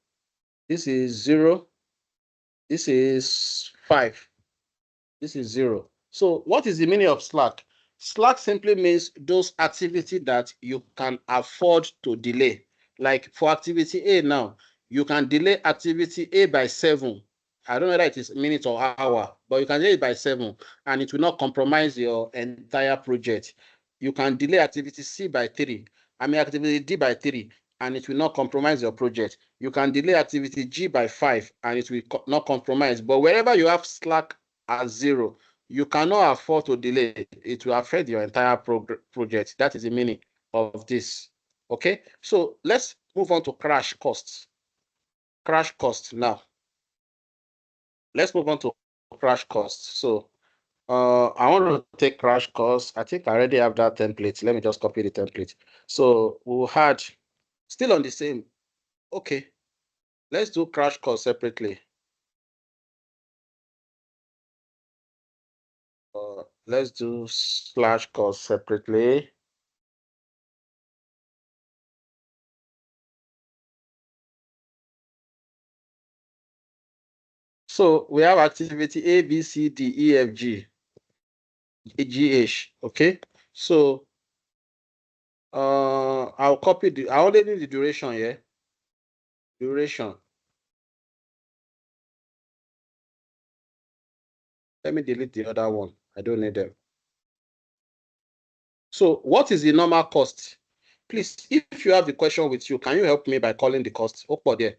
This is 0. This is 5. This is 0. So what is the meaning of slack? Slack simply means those activities that you can afford to delay. Like for activity A now, you can delay activity A by 7. I don't know whether it is minute or hour, but you can delay it by 7 and it will not compromise your entire project. You can delay activity C by 3. Activity D by 3, and it will not compromise your project. You can delay activity G by 5 and it will not compromise. But wherever you have slack at 0, you cannot afford to delay. It will affect your entire project. That is the meaning of this. Okay, so let's move on to crash costs. Crash costs now. Let's move on to crash costs. So I want to take crash costs. I think I already have that template. Let me just copy the template. So we had still on the same. Okay, Let's do crash course separately. Let's do slash course separately. So we have activity A, B, C, D, E, F, G, G, H. Okay. So I'll copy I only need the duration here. Duration. Let me delete the other one. I don't need them. So what is the normal cost? Please, if you have the question with you, can you help me by calling the cost? The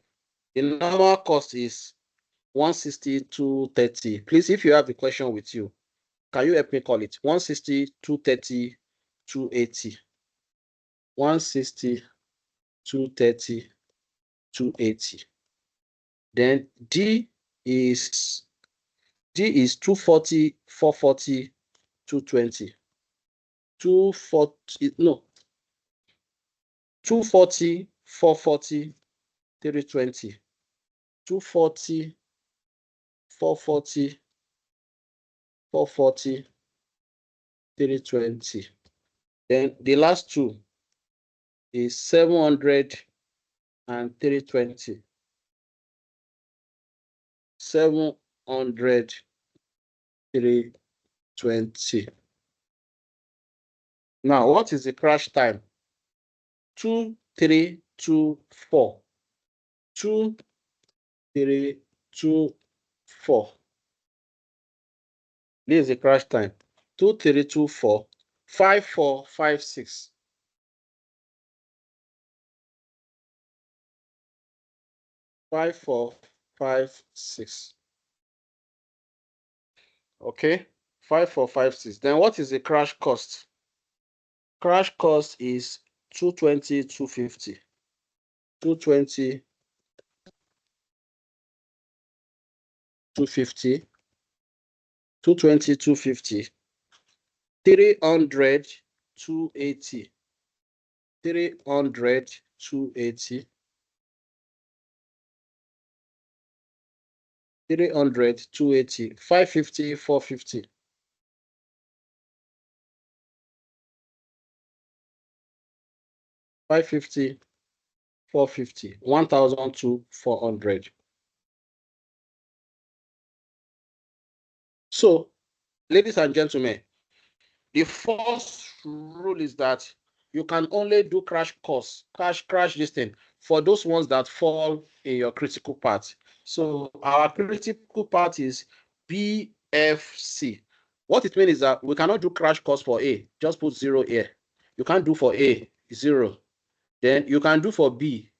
normal cost is 160, 230. Please, if you have the question with you, can you help me call it? 160, 230, 280. 160, 230, 280. Then D is 240, 440, 220. 240, no, 240, 440, 320. 240, 440, 440, 320. Then the last two is 700 and 320. 700, 320. Now, what is the crash time? 2, 3, 2, 4. 2, 3, 2, 4. This is the crash time. 2, 3, 2, 4. 5, 4, 5, 6. 5, 4, 5, 6. Okay. 5, 4, 5, 6. Then what is the crash cost? Crash cost is 220, 250. 220, 250. 220, 250. 300, 280. 300, 280. 300, 280. 550, 450. 550, 450. 1,000 to 400. So, ladies and gentlemen, the first rule is that you can only do crash course, crash this thing for those ones that fall in your critical part. So our critical part is BFC. What it means is that we cannot do crash course for A. Just put 0 here. You can't do for A, 0. Then you can do for B.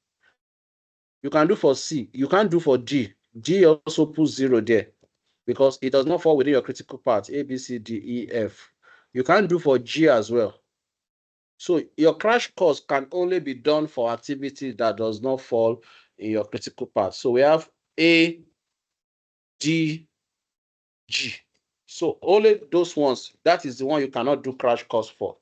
You can do for C. You can't do for G. G also put 0 there because it does not fall within your critical part, A, B, C, D, E, F. You can't do for G as well. So your crash course can only be done for activity that does not fall in your critical path. So we have A, D, G. So only those ones, that is the one you cannot do crash course for.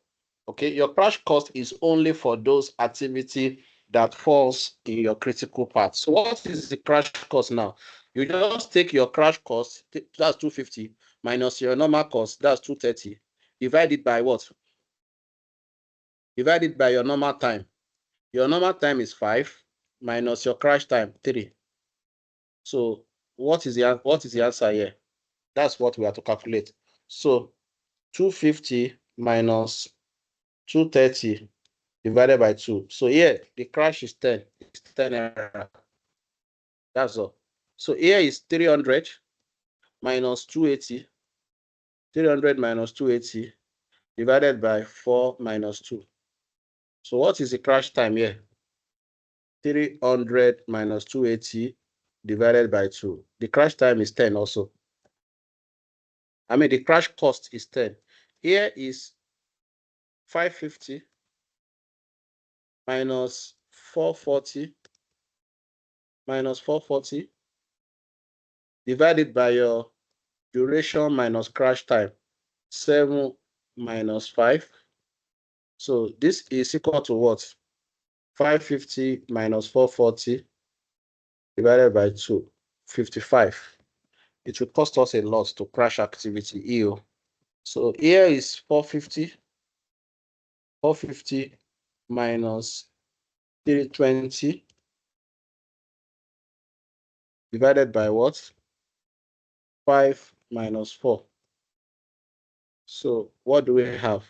Okay, your crash course is only for those activity that falls in your critical path. So what is the crash course now? You just take your crash course, that's 250, minus your normal course, that's 230. Divide it by what? Divide it by your normal time. Your normal time is 5 minus your crash time 3. So what is the answer here? That's what we have to calculate. So 250 minus 230 divided by 2. So here the crash is 10. It's 10 error. That's all. So here is 300 minus 280. 300 minus 280 divided by 4 minus 2. So what is the crash time here? 300 minus 280 divided by 2. The crash time is 10 also. I mean, the crash cost is 10. Here is 550 minus 440 divided by your duration minus crash time, 7 minus 5. So this is equal to what? 550 minus 440 divided by 2, 55. It will cost us a lot to crash activity EO. So here is 450. 450 minus 320 divided by what? 5 minus 4. So what do we have?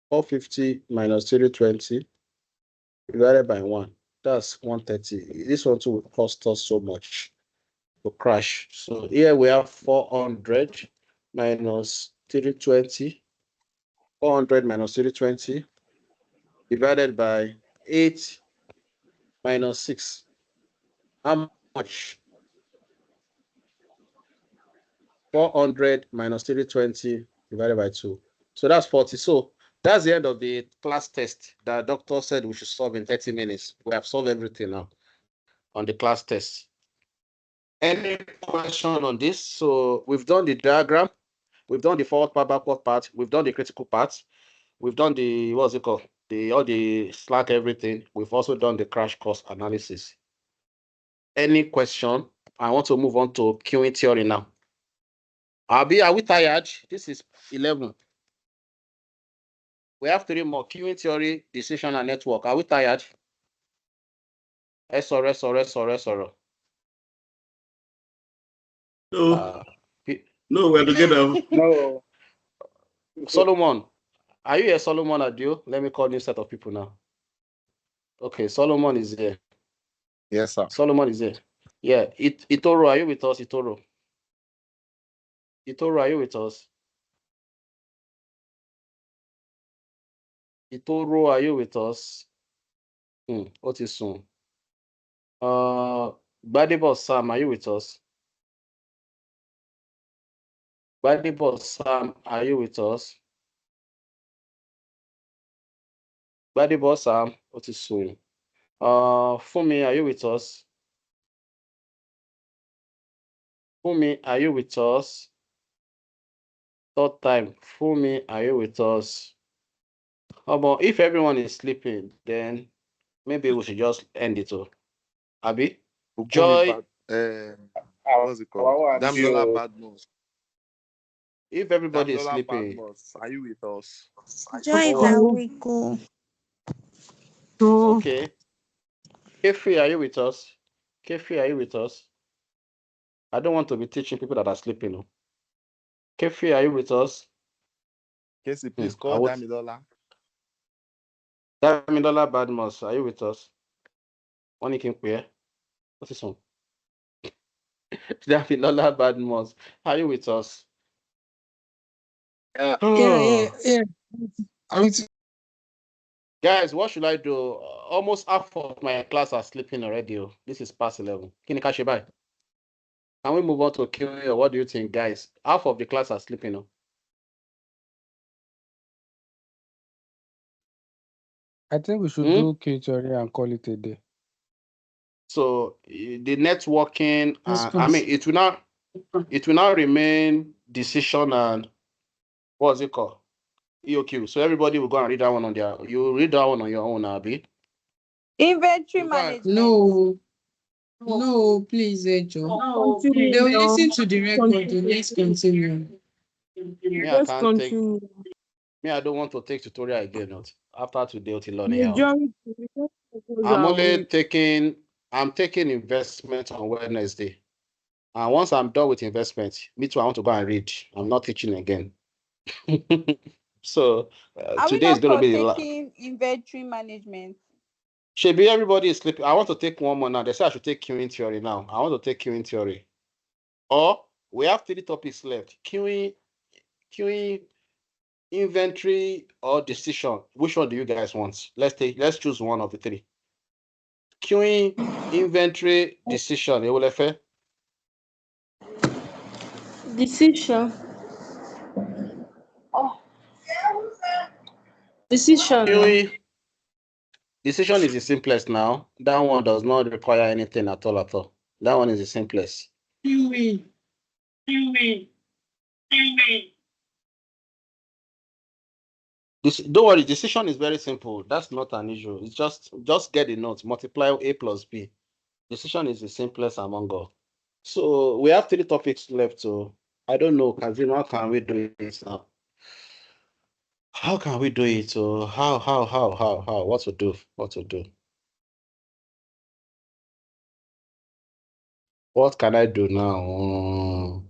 450 minus 320 divided by 1. That's 130. This one too will cost us so much to crash. So here we have 400 minus 320. 400 minus 320 divided by 8 minus 6. How much? 400 minus 320 divided by 2. So that's 40. So that's the end of the class test. The doctor said we should solve in 30 minutes. We have solved everything now on the class test. Any question on this? So we've done the diagram. We've done the forward part, backward part. We've done the critical part. We've done the, what's it called? All the slack, everything. We've also done the crash course analysis. Any question? I want to move on to queuing theory now. Are we tired? This is 11. We have 3 more: queuing theory, decision, and network. Are we tired? Sorry. No, no, we're together. No. Solomon, are you here, Solomon Adio? Let me call new set of people now. Okay, Solomon is there. Yes, sir. Solomon is there. Yeah, Itoro, are you with us? Itoro, are you with us? Itoro, are you with us? What is soon? Gbadebo Sam, are you with us? Gbadebo Sam, are you with us? Gbadebo Sam, what is soon? Fumi, are you with us? Fumi, are you with us? Third time. Fumi, are you with us? But if everyone is sleeping, then maybe we should just end it all. Abi? Joy. What's it called? Damilola Badmus. If everybody is Damilola sleeping. Badmus, are you with us? Joy is awake. Okay. Kefi, are you with us? Kefi, are you with us? I don't want to be teaching people that are sleeping. No. Kefi, are you with us? Casey, please call Damilola. Damilola Badmus, are you with us? One can queer. What's this one? Damilola Badmus, are you with us? Yeah. Guys, what should I do? Almost half of my class are sleeping already. This is past 11. Can we move on to Q&A, or what do you think, guys? Half of the class are sleeping. I think we should do Q&A and call it a day. So the networking, I mean, it will not remain decision and what's it called? EOQ. So everybody will go and read that one on their. You read that one on your own, Abby. Inventory management. No, please, Ejo. No, They will listen to the record. Continue. Let's continue. Just continue. I don't want to take tutorial again. Not after today till learning. I'm taking investment on Wednesday. And once I'm done with investment, me too, I want to go and read. I'm not teaching again. So today is going to be the last. Inventory management. Shebi, everybody is sleeping. I want to take one more now. They say I should take queuing theory now. I want to take queuing theory. Or we have 3 topics left. Queuing, inventory, or decision. Which one do you guys want? Let's choose one of the 3. Queuing, inventory, decision. Ewulefe? Decision. Decision. Queuing. Decision is the simplest now. That one does not require anything at all. That one is the simplest. Don't worry, decision is very simple. That's not an issue. It's just get the notes, multiply A plus B. Decision is the simplest among all. So we have 3 topics left. So I don't know, Kazim, how can we do it now? How can we do it? So how? What to do? What to do? What can I do now?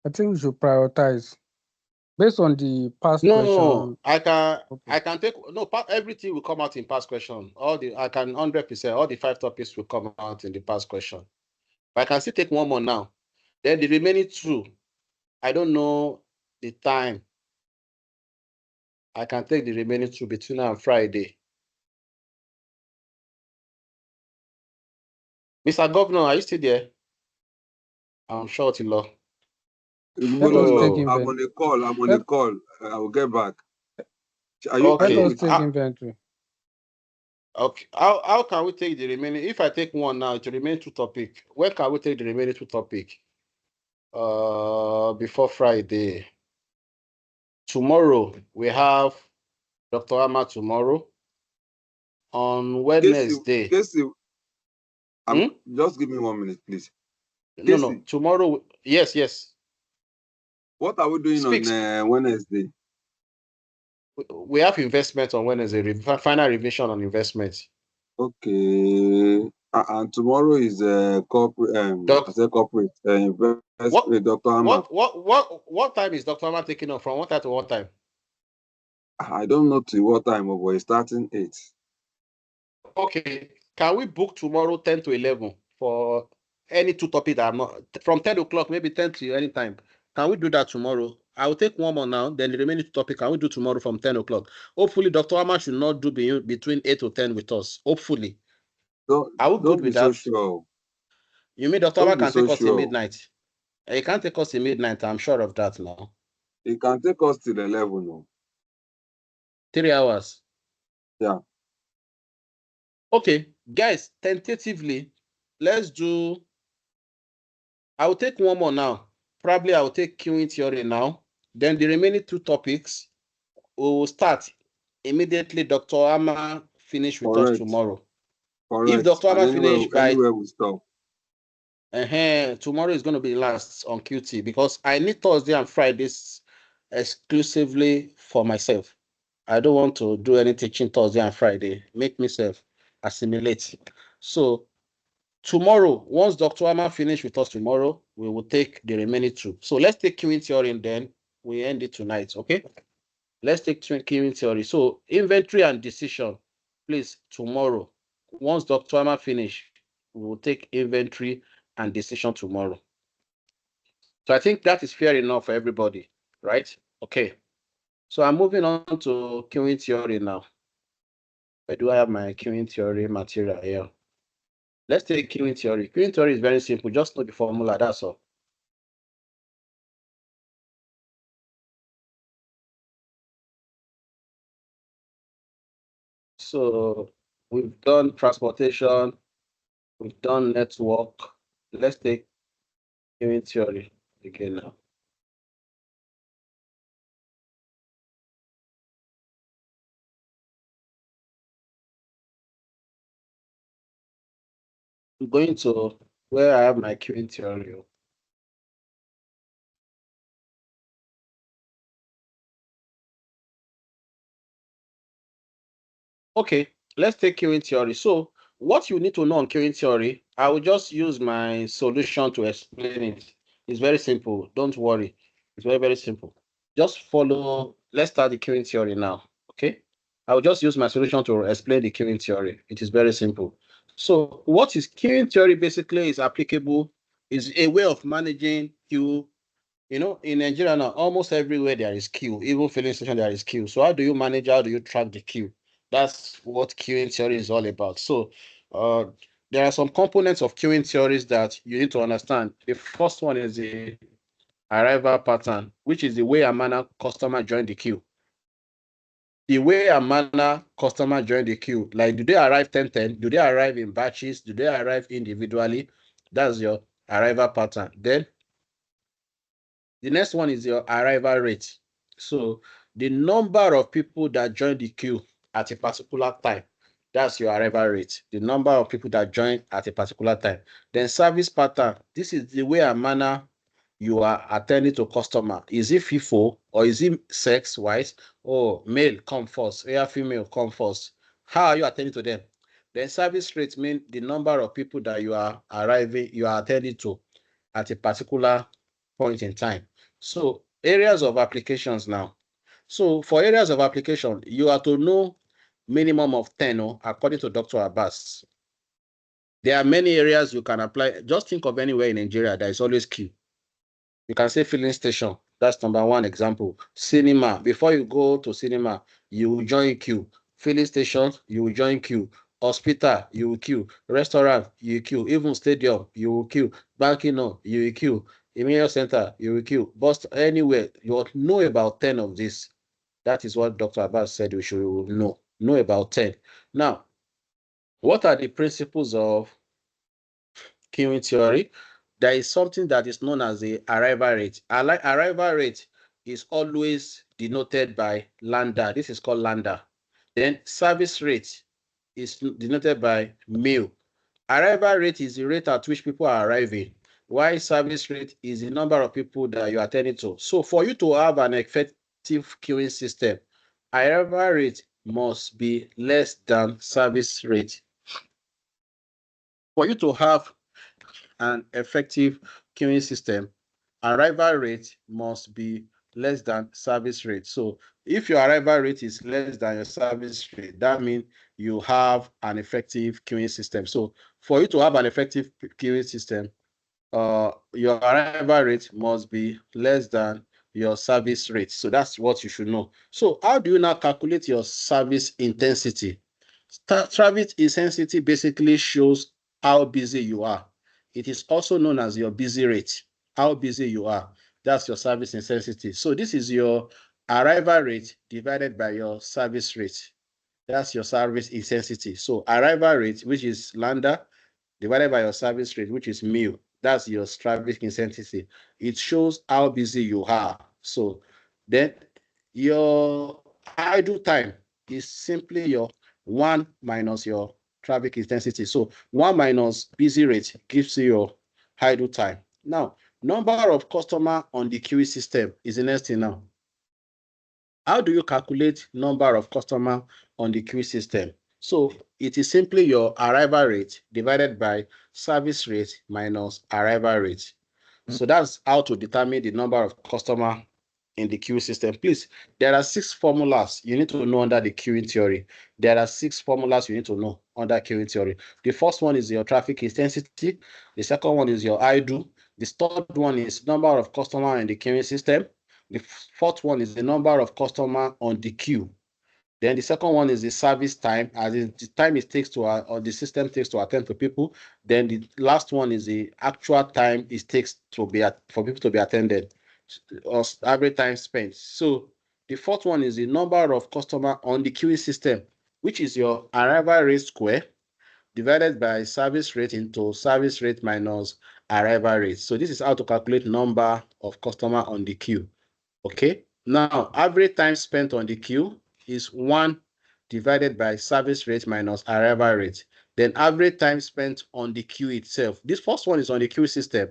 I think we should prioritize based on the past No, question. I can Okay. take everything will come out in past question. I can 100%, all the 5 topics will come out in the past question. But I can still take one more now. Then the remaining 2, I don't know the time. I can take the remaining 2 between now and Friday. Mr. Governor, are you still there? I'm sure to law. Let us take I'm on a call. I will get back. Are you Let us with take inventory. Okay. How can we take the remaining? If I take one now, it will remain 2 topics. When can we take the remaining 2 topics? Before Friday. Tomorrow we have Dr. Ama tomorrow. On Wednesday. Casey, just give me 1 minute, please. No. Tomorrow, yes. What are we doing on Wednesday? We have investment on Wednesday, final revision on investment. Okay. And tomorrow is corporate. I said corporate. Dr. Ahmad. What time is Dr. Ahmad taking off from? What time to what time? I don't know to what time, but it's starting 8. Okay. Can we book tomorrow 10 to 11 for any 2 topics that I'm not from 10 o'clock, maybe 10 to any time? Can we do that tomorrow? I will take one more now, then the remaining 2 topics can we do tomorrow from 10 o'clock? Hopefully, Dr. Ahmad should not do between 8 to 10 with us. Hopefully. Are we good with that? So sure. You mean Dr. Ahmad can take us till sure. midnight? He can't take us till midnight. I'm sure of that now. He can take us till 11. No? 3 hours. Yeah. Okay, guys, tentatively, let's do. I will take one more now. Probably I will take queuing theory now. Then the remaining 2 topics we will start immediately. Dr. Ama finish with us tomorrow. Correct. If Dr. Ama finish by anywhere we stop. Tomorrow is going to be last on QT because I need Thursday and Fridays exclusively for myself. I don't want to do any teaching Thursday and Friday. Make myself assimilate. So tomorrow, once Dr. Ama finish with us tomorrow, we will take the remaining 2. So let's take queuing theory and then we end it tonight, okay? Let's take queuing theory. So inventory and decision, please, tomorrow. Once Dr. Ama finish, we will take inventory and decision tomorrow. So I think that is fair enough for everybody, right? Okay. So I'm moving on to queuing theory now. Where do I have my queuing theory material here? Let's take queuing theory. Queuing theory is very simple. Just know the formula, that's all. So we've done transportation, we've done network. Let's take queuing theory again now. I'm going to where I have my queuing theory. Okay, let's take queuing theory. So what you need to know on queuing theory, I will just use my solution to explain it. It's very simple. Don't worry. It's very, very simple. Just follow. Let's start the queuing theory now. Okay. I will just use my solution to explain the queuing theory. It is very simple. So what is queuing theory basically is applicable, is a way of managing queue. You know, in Nigeria now, almost everywhere there is queue, even filling station there is queue. So how do you track the queue? That's what queuing theory is all about. So there are some components of queuing theories that you need to understand. The first one is the arrival pattern, which is the way and manner customer join the queue. The way and manner customer join the queue, like do they arrive 10-10? Do they arrive in batches? Do they arrive individually? That's your arrival pattern. Then the next one is your arrival rate. So the number of people that join the queue at a particular time. That's your arrival rate, the number of people that join at a particular time. Then service pattern, this is the way and manner you are attending to customer. Is it FIFO or is it sex wise? Oh, male come first, female come first. How are you attending to them? Then service rate means the number of people that you are attending to at a particular point in time. So areas of applications now. So for areas of application, you are to know minimum of 10, according to Dr. Abbas. There are many areas you can apply. Just think of anywhere in Nigeria, there is always queue. You can say filling station. That's number one example. Cinema. Before you go to cinema, you will join queue. Filling station, you will join queue. Hospital, you will queue. Restaurant, you will queue. Even stadium, you will queue. Banking, you will queue. Immediate center, you will queue. But anywhere, you will know about 10 of this. That is what Dr. Abbas said we should know. Know about 10. Now, what are the principles of queuing theory? There is something that is known as the arrival rate. Arrival rate is always denoted by lambda. This is called lambda. Then service rate is denoted by mu. Arrival rate is the rate at which people are arriving, while service rate is the number of people that you are attending to. So for you to have an effective queuing system, arrival rate must be less than service rate. For you to have an effective queuing system, arrival rate must be less than service rate. So if your arrival rate is less than your service rate, that means you have an effective queuing system. So for you to have an effective queuing system, your arrival rate must be less than your service rate. So that's what you should know. So how do you now calculate your service intensity? Service intensity basically shows how busy you are. It is also known as your busy rate, how busy you are. That's your service intensity. So this is your arrival rate divided by your service rate. That's your service intensity. So arrival rate, which is lambda, divided by your service rate, which is mu. That's your service intensity. It shows how busy you are. So then your idle time is simply your 1 minus your traffic intensity. So 1 minus busy rate gives you your idle time. Now, number of customer on the queue system is the next thing now. How do you calculate number of customer on the queue system? So it is simply your arrival rate divided by service rate minus arrival rate. So that's how to determine the number of customer in the queue system. Please, there are 6 formulas you need to know under the queuing theory. There are 6 formulas you need to know under queuing theory. The first one is your traffic intensity. The second one is your idle. The third one is number of customer in the queuing system. The fourth one is the number of customer on the queue. Then the second one is the service time, as in the time it takes to, or the system takes to attend to people. Then the last one is the actual time it takes to be for people to be attended, or average time spent. So the fourth one is the number of customer on the queuing system, which is your arrival rate square divided by service rate into service rate minus arrival rate. So this is how to calculate number of customer on the queue. Okay. Now, average time spent on the queue is 1 divided by service rate minus arrival rate. Then average time spent on the queue itself. This first one is on the queue system.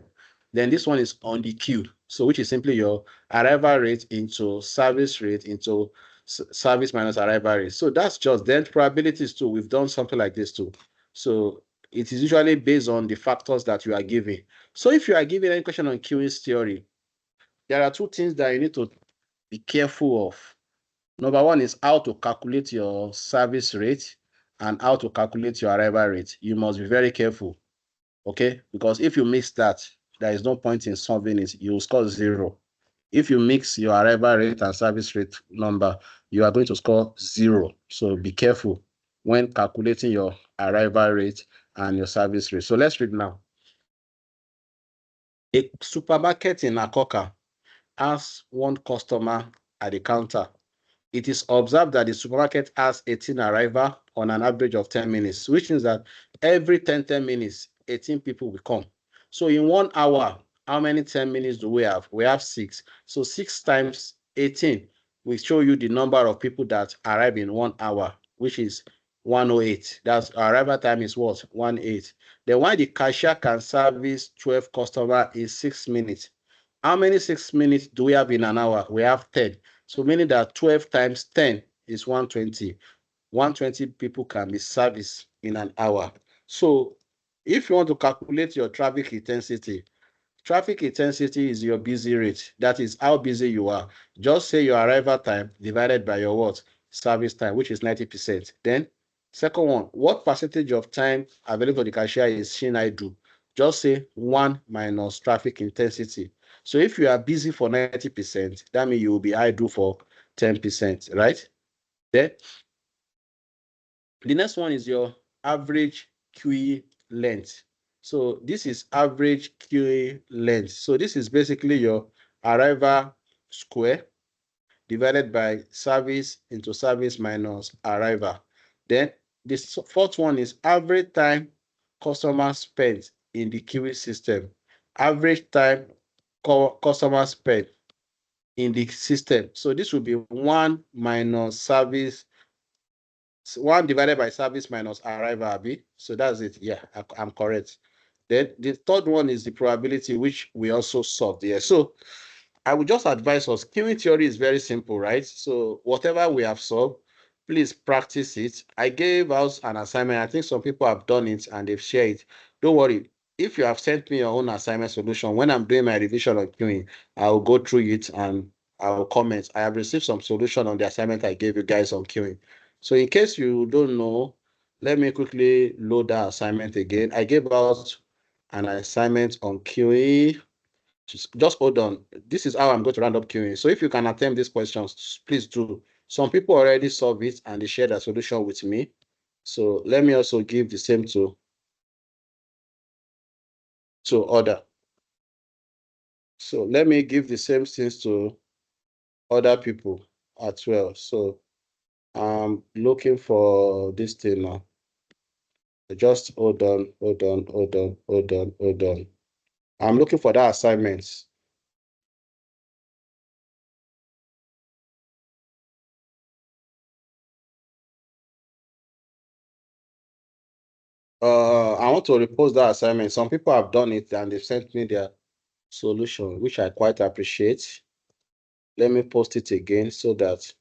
Then this one is on the queue. So which is simply your arrival rate into service rate into service minus arrival rate. So that's just then probabilities too. We've done something like this too. So it is usually based on the factors that you are giving. So if you are giving any question on queuing theory, there are 2 things that you need to be careful of. Number one is how to calculate your service rate and how to calculate your arrival rate. You must be very careful, okay? Because if you mix that, there is no point in solving it. You will score 0. If you mix your arrival rate and service rate number, you are going to score 0. So be careful when calculating your arrival rate and your service rate. So let's read now. A supermarket in Akoka has 1 customer at the counter. It is observed that the supermarket has 18 arrival on an average of 10 minutes, which means that every 10 minutes, 18 people will come. So in 1 hour, how many 10 minutes do we have? We have 6. So 6 times 18 will show you the number of people that arrive in 1 hour, which is 108. That's arrival time is what? 18. Then why the cashier can service 12 customers in 6 minutes? How many 6 minutes do we have in an hour? We have 10. So meaning that 12 times 10 is 120. 120 people can be serviced in an hour. So if you want to calculate your traffic intensity is your busy rate. That is how busy you are. Just say your arrival time divided by your what? Service time, which is 90%. Then second one, what percentage of time available for the cashier is she and I do? Just say 1 minus traffic intensity. So if you are busy for 90%, that means you will be idle for 10%, right? Then the next one is your average queue length. So this is average queue length. So this is basically your arrival square divided by service into service minus arrival. Then the fourth one is average time customer spent in the queuing system. Average time customer spent in the system. So this will be 1 minus service 1 divided by service minus arrival, Abi. So that's it. Yeah, I'm correct. Then the third one is the probability, which we also solved here. So I would just advise us, queuing theory is very simple, right? So whatever we have solved, please practice it. I gave us an assignment. I think some people have done it and they've shared it. Don't worry. If you have sent me your own assignment solution, when I'm doing my revision on queuing, I will go through it and I will comment. I have received some solution on the assignment I gave you guys on queuing. So in case you don't know, let me quickly load that assignment again. I gave out an assignment on queuing. Just hold on. This is how I'm going to round up queuing. So if you can attempt these questions, please do. Some people already solve it and they share their solution with me. So let me also give the same to other. So let me give the same things to other people as well. So I'm looking for this thing now. Just hold on. I'm looking for that assignment. I want to repost that assignment. Some people have done it and they've sent me their solution, which I quite appreciate. Let me post it again so that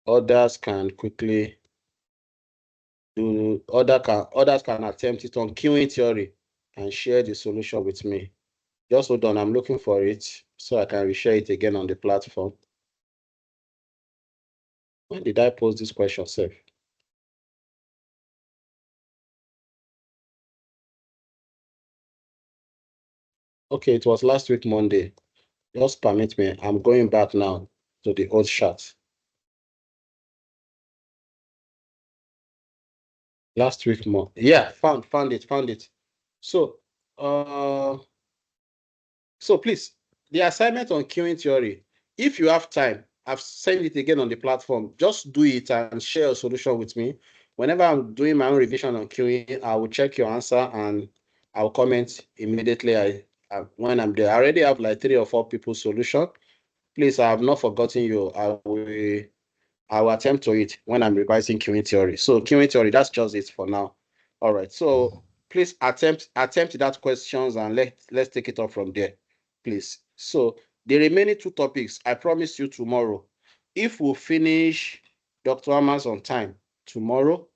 others can quickly do, others can attempt it on queuing theory and share the solution with me. Just hold on, I'm looking for it so I can reshare it again on the platform. When did I post this question, sir? Okay, it was last week, Monday. Just permit me. I'm going back now to the old chat. Last week, yeah, found it. So, so please, the assignment on queuing theory, if you have time, I've sent it again on the platform. Just do it and share a solution with me. Whenever I'm doing my own revision on queuing, I will check your answer and I'll comment immediately. When I'm there, I already have like 3 or 4 people's solution. Please, I have not forgotten you. I will attempt to it when I'm revising queuing theory. So queuing theory, that's just it for now. All right. So please attempt that questions and let's take it up from there, please. So the remaining 2 topics, I promise you tomorrow. If we finish Dr. Amas on time tomorrow,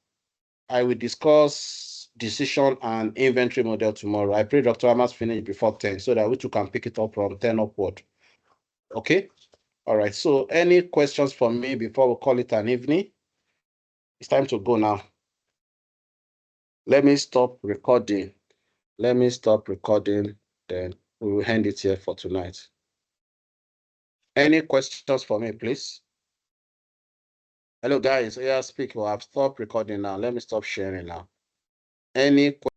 I will discuss decision and inventory model tomorrow. I pray Dr. Amas finish before 10 so that we too can pick it up from 10 upward. Okay. All right. So any questions for me before we call it an evening? It's time to go now. Let me stop recording. Then we will end it here for tonight. Any questions for me, please? Hello, guys. Yeah, speak. Well, I've stopped recording now. Let me stop sharing now. Any